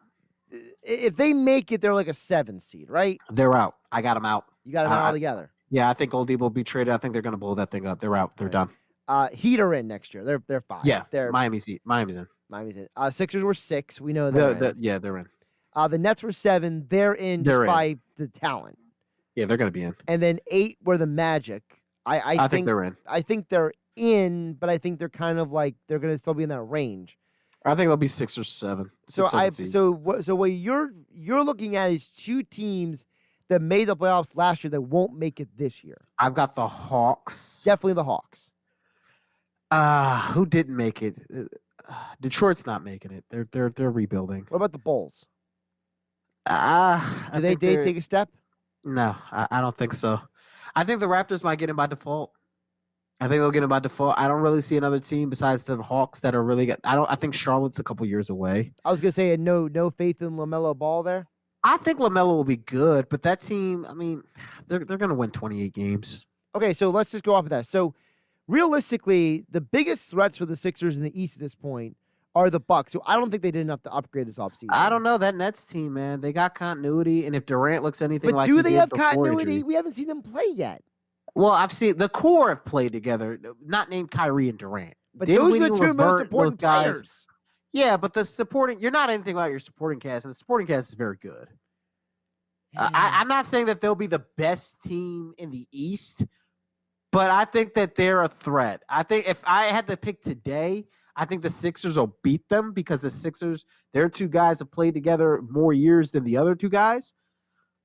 If they make it, they're like a 7 seed, right? They're out. I got them out. You got them out altogether. Yeah, I think Oladipo will be traded. I think they're going to blow that thing up. They're out. They're done. Heat are in next year. They're 5. Yeah, Miami's in. Miami's in. Sixers were 6. We know they're in. Yeah, they're in. The Nets were 7. They're in by the talent. Yeah, they're going to be in. And then 8 were the Magic. I think they're in. I think they're in, but I think they're kind of like they're going to still be in that range. I think they'll be 6 or 7. So what you're looking at is 2 teams that made the playoffs last year that won't make it this year. I've got the Hawks. Definitely the Hawks. Who didn't make it? Detroit's not making it. They're rebuilding. What about the Bulls? Do they take a step? No, I don't think so. I think the Raptors might get in by default. I think they'll get in by default. I don't really see another team besides the Hawks that are really good. I think Charlotte's a couple years away. I was gonna say no faith in LaMelo Ball there. I think LaMelo will be good, but that team, I mean, they're going to win 28 games. Okay, so let's just go off of that. So, realistically, the biggest threats for the Sixers in the East at this point are the Bucks, who I don't think they did enough to upgrade this offseason. I don't know. That Nets team, man, they got continuity, and if Durant looks anything but like do they have continuity? We haven't seen them play yet. Well, I've seen the core have played together, not named Kyrie and Durant. But those are the two most important guys, players. Yeah, but the supporting, you're not anything like your supporting cast, and the supporting cast is very good. Yeah. I'm not saying that they'll be the best team in the East, but I think that they're a threat. I think if I had to pick today, I think the Sixers will beat them because the Sixers, their two guys have played together more years than the other two guys.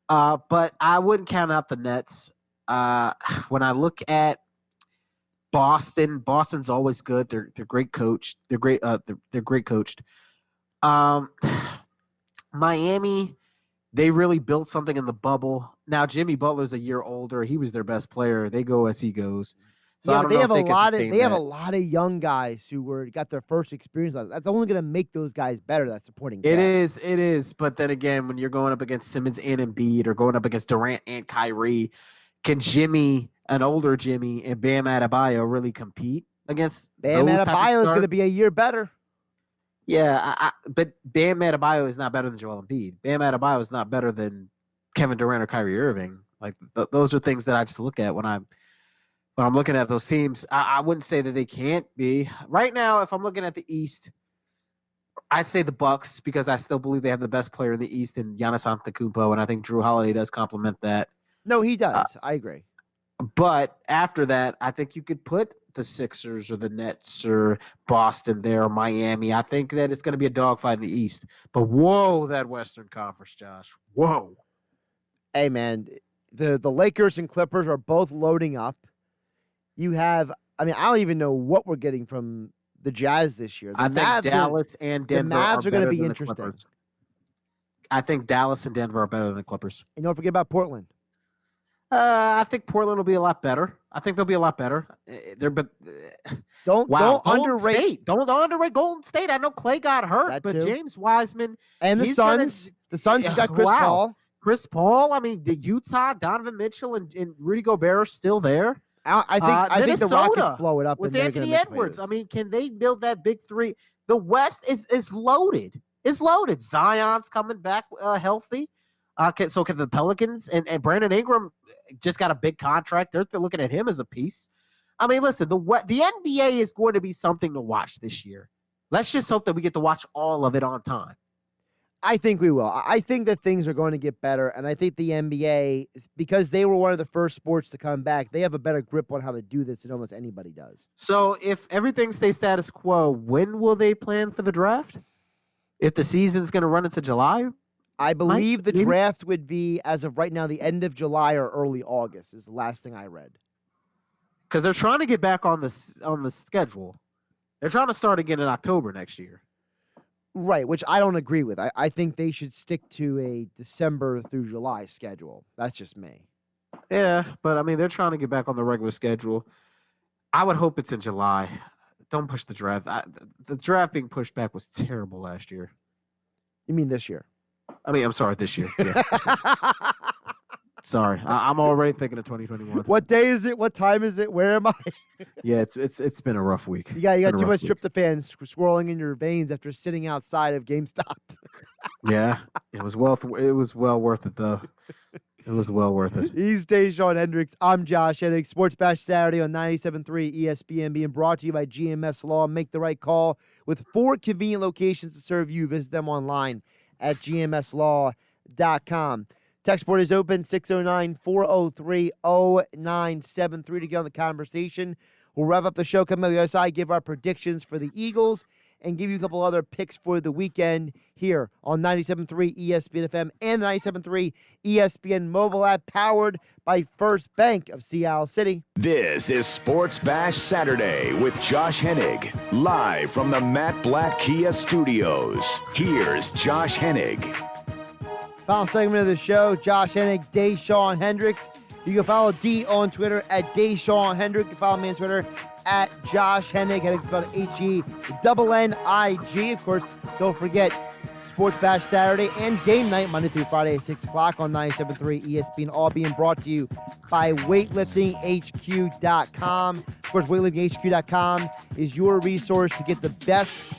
But I wouldn't count out the Nets. When I look at Boston's always good. They're great coached. They're great coached. Miami, they really built something in the bubble. Now Jimmy Butler's a year older. He was their best player. They go as he goes. So yeah, but they have a lot of young guys who got their first experience. That's only going to make those guys better. That supporting cast. It is. But then again, when you're going up against Simmons and Embiid, or going up against Durant and Kyrie, can Jimmy, an older Jimmy, and Bam Adebayo really compete against Bam those Adebayo is going to be a year better. Yeah, but Bam Adebayo is not better than Joel Embiid. Bam Adebayo is not better than Kevin Durant or Kyrie Irving. Like those are things that I just look at when I'm looking at those teams. I wouldn't say that they can't be. Right now, if I'm looking at the East, I'd say the Bucks, because I still believe they have the best player in the East in Giannis Antetokounmpo, and I think Drew Holiday does complement that. No, he does. I agree. But after that, I think you could put the Sixers or the Nets or Boston there or Miami. I think that it's going to be a dogfight in the East. But whoa, that Western Conference, Josh. Whoa. Hey, man, the Lakers and Clippers are both loading up. You have, I don't even know what we're getting from the Jazz this year. I think Dallas and Denver the Mavs are going to be interesting. Clippers. I think Dallas and Denver are better than the Clippers. And don't forget about Portland. I think Portland will be a lot better. I think they'll be a lot better. Don't underrate. Don't underrate Golden State. I know Clay got hurt, but James Wiseman and the Suns. The Suns just got Chris Paul. Chris Paul. The Utah, Donovan Mitchell, and Rudy Gobert are still there. I think the Rockets blow it up with Anthony Edwards. Can they build that big three? The West is loaded. It's loaded. Zion's coming back healthy. So can the Pelicans, and Brandon Ingram just got a big contract. They're looking at him as a piece. Listen, the NBA is going to be something to watch this year. Let's just hope that we get to watch all of it on time. I think we will. I think that things are going to get better, and I think the NBA, because they were one of the first sports to come back, they have a better grip on how to do this than almost anybody does. So if everything stays status quo, when will they plan for the draft? If the season's going to run into July? I believe the draft would be, as of right now, the end of July or early August is the last thing I read. Because they're trying to get back on the schedule. They're trying to start again in October next year. Right, which I don't agree with. I think they should stick to a December through July schedule. That's just me. Yeah, but they're trying to get back on the regular schedule. I would hope it's in July. Don't push the draft. The draft being pushed back was terrible last year. You mean this year? I'm sorry, this year. Yeah. Sorry, I'm already thinking of 2021. What day is it? What time is it? Where am I? Yeah, it's been a rough week. You got too much tryptophan swirling in your veins after sitting outside of GameStop. Yeah, it was well worth it though. It was well worth it. He's Dashawn Hendricks. I'm Josh Hennig. Sports Bash Saturday on 97.3 ESPN, being brought to you by GMS Law. Make the right call with 4 convenient locations to serve you. Visit them online at gmslaw.com. Text board is open, 609-403-0973 to get on the conversation. We'll wrap up the show, come on the other side, give our predictions for the Eagles, and give you a couple other picks for the weekend here on 97.3 ESPN FM and 97.3 ESPN mobile app, powered by First Bank of Sea City. This is Sports Bash Saturday with Josh Hennig, live from the Matt Blatt Kia Studios. Here's Josh Hennig. Final segment of the show, Josh Hennig, Dashawn Hendricks. You can follow D on Twitter at Dashawn Hendrick. You can follow me on Twitter at Josh Hennig. Hennig spelled Hennig. Of course, don't forget Sports Bash Saturday and Game Night Monday through Friday at 6 o'clock on 97.3 ESPN, all being brought to you by weightliftinghq.com. Of course, weightliftinghq.com is your resource to get the best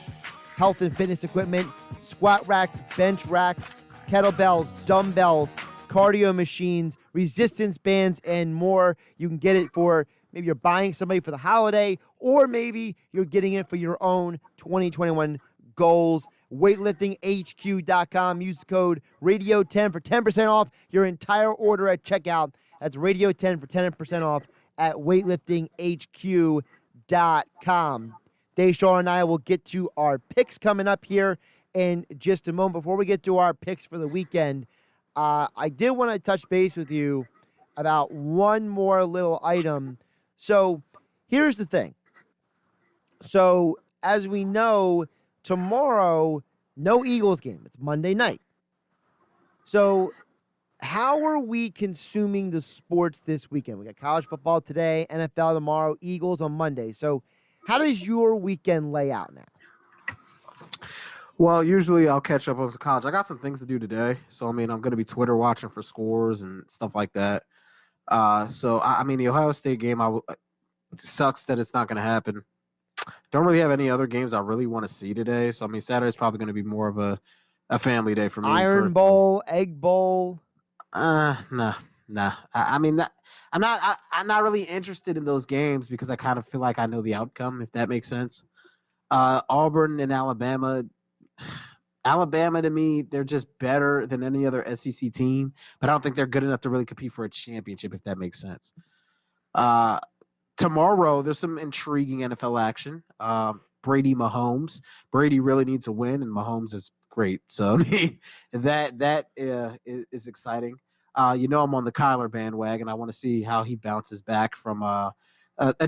health and fitness equipment, squat racks, bench racks, kettlebells, dumbbells, cardio machines, resistance bands, and more. You can get it for maybe you're buying somebody for the holiday, or maybe you're getting it for your own 2021 goals. weightliftinghq.com. Use the code radio10 for 10% off your entire order at checkout. That's radio10 for 10% off at weightliftinghq.com. Dashawn and I will get to our picks coming up here in just a moment. Before we get to our picks for the weekend, I did want to touch base with you about one more little item. So here's the thing. So as we know, tomorrow, no Eagles game. It's Monday night. So how are we consuming the sports this weekend? We got college football today, NFL tomorrow, Eagles on Monday. So how does your weekend lay out now? Well, usually I'll catch up with college. I got some things to do today. So, I mean, I'm going to be Twitter watching for scores and stuff like that. The Ohio State game, it sucks that it's not going to happen. Don't really have any other games I really want to see today. So, I mean, Saturday's probably going to be more of a family day for me. Iron Bowl, Egg Bowl. Nah. I'm not really interested in those games because I kind of feel like I know the outcome, if that makes sense. Auburn and Alabama. Alabama, to me, they're just better than any other SEC team, but I don't think they're good enough to really compete for a championship, if that makes sense. Tomorrow, there's some intriguing NFL action. Brady Mahomes. Brady really needs a win, and Mahomes is great. So, I mean, that is exciting. I'm on the Kyler bandwagon. I want to see how he bounces back from a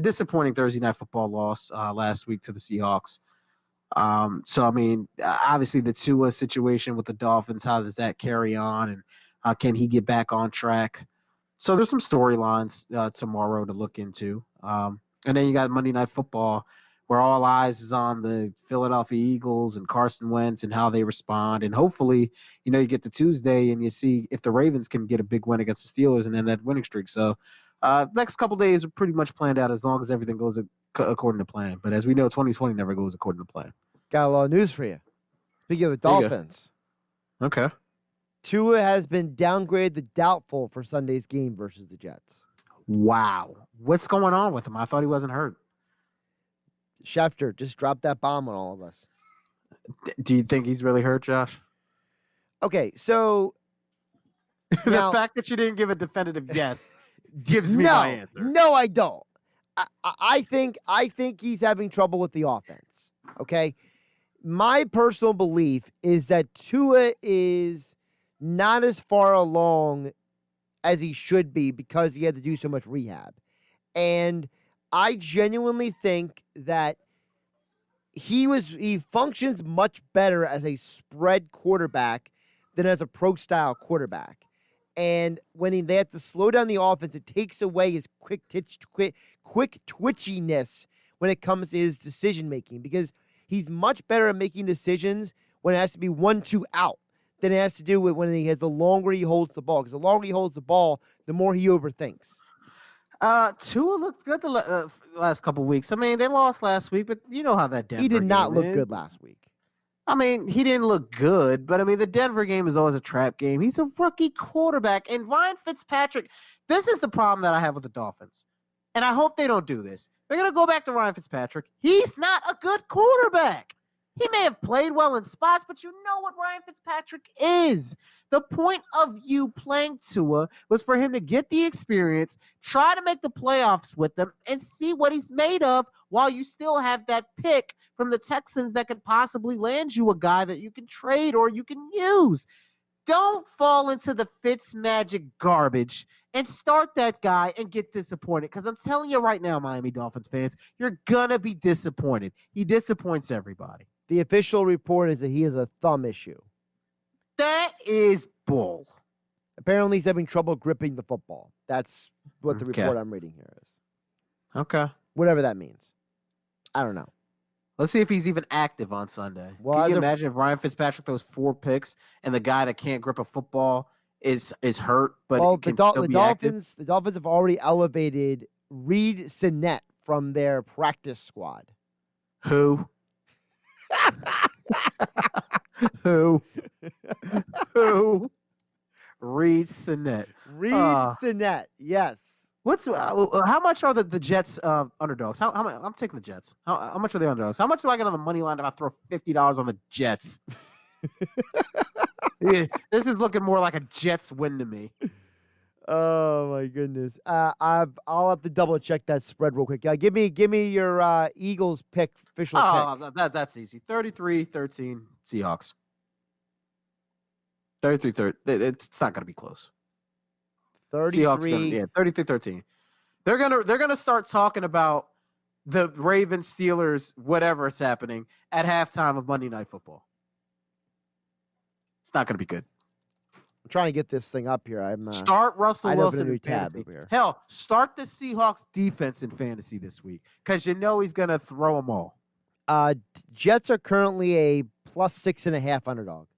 disappointing Thursday Night Football loss last week to the Seahawks. Obviously the Tua situation with the Dolphins, how does that carry on, and can he get back on track? So there's some storylines tomorrow to look into. And then you got Monday Night Football, where all eyes is on the Philadelphia Eagles and Carson Wentz and how they respond. And hopefully, you get to Tuesday and you see if the Ravens can get a big win against the Steelers and then that winning streak. So next couple days are pretty much planned out as long as everything goes according to plan. But as we know, 2020 never goes according to plan. Got a lot of news for you. Speaking of the Dolphins. Okay. Tua has been downgraded to doubtful for Sunday's game versus the Jets. Wow. What's going on with him? I thought he wasn't hurt. Schefter just dropped that bomb on all of us. Do you think he's really hurt, Josh? Okay, so the fact that you didn't give a definitive yes gives me my answer. No, I don't. I think he's having trouble with the offense. Okay, my personal belief is that Tua is not as far along as he should be because he had to do so much rehab, and I genuinely think that he functions much better as a spread quarterback than as a pro-style quarterback. And when they have to slow down the offense, it takes away his quick twitchiness when it comes to his decision-making, because he's much better at making decisions when it has to be 1-2 out than it has to do with when he has the longer he holds the ball. Because the longer he holds the ball, the more he overthinks. Tua looked good the last couple of weeks. I mean, they lost last week, but you know how that Denver He did not game look good last week. I mean, he didn't look good, but I mean, the Denver game is always a trap game. He's a rookie quarterback, and Ryan Fitzpatrick, this is the problem that I have with the Dolphins, and I hope they don't do this. They're going to go back to Ryan Fitzpatrick. He's not a good quarterback. He may have played well in spots, but you know what Ryan Fitzpatrick is. The point of you playing Tua was for him to get the experience, try to make the playoffs with them, and see what he's made of while you still have that pick from the Texans that could possibly land you a guy that you can trade or you can use. Don't fall into the Fitzmagic garbage and start that guy and get disappointed. Because I'm telling you right now, Miami Dolphins fans, you're going to be disappointed. He disappoints everybody. The official report is that he has a thumb issue. That is bull. Apparently he's having trouble gripping the football. That's what the report I'm reading here is. Okay. Whatever that means. I don't know. Let's see if he's even active on Sunday. Well, can you imagine if Ryan Fitzpatrick throws 4 picks and the guy that can't grip a football is hurt, but the Dolphins have already elevated Reed Sinnett from their practice squad. Who? Who? Reed Sinnett. Reed Sinnett, yes. How much are the Jets underdogs? I'm taking the Jets. How much are they underdogs? How much do I get on the money line if I throw $50 on the Jets? Yeah, this is looking more like a Jets win to me. Oh my goodness. I'll have to double check that spread real quick. Give me your Eagles pick, official pick. That's easy. 33-13 Seahawks. 33-13. It's not going to be close. 33. 33-13. They're gonna start talking about the Ravens, Steelers, whatever is happening at halftime of Monday Night Football. It's not gonna be good. I'm trying to get this thing up here. Start Russell Wilson a new in tab fantasy. over here. Hell, start the Seahawks defense in fantasy this week because you know he's gonna throw them all. Jets are currently a +6.5 underdog.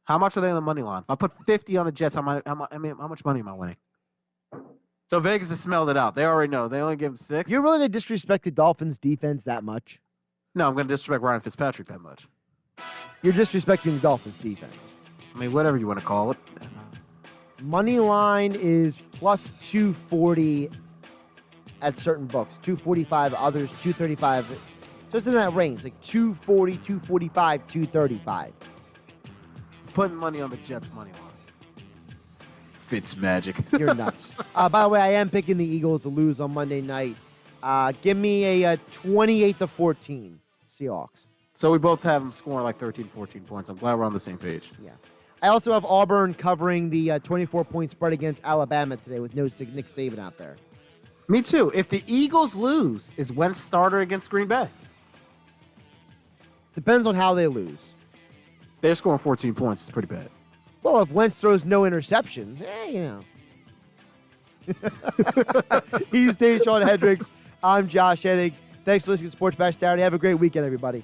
How much are they on the money line? If I put 50 on the Jets, how much money am I winning? So Vegas has smelled it out. They already know. They only give him 6. You're really going to disrespect the Dolphins' defense that much? No, I'm going to disrespect Ryan Fitzpatrick that much. You're disrespecting the Dolphins' defense. I mean, whatever you want to call it. Money line is +240 at certain books. 245, others 235. So it's in that range, like 240, 245, 235. Putting money on the Jets money line. Fitz magic. You're nuts. By the way, I am picking the Eagles to lose on Monday night. Give me a 28-14 Seahawks. So we both have them scoring like 13, 14 points. I'm glad we're on the same page. Yeah. I also have Auburn covering the 24-point spread against Alabama today with no Nick Saban out there. Me too. If the Eagles lose, is Wentz starter against Green Bay? Depends on how they lose. They're scoring 14 points. It's pretty bad. Well, if Wentz throws no interceptions, He's Dashawn Hendricks. I'm Josh Hennig. Thanks for listening to Sports Bash Saturday. Have a great weekend, everybody.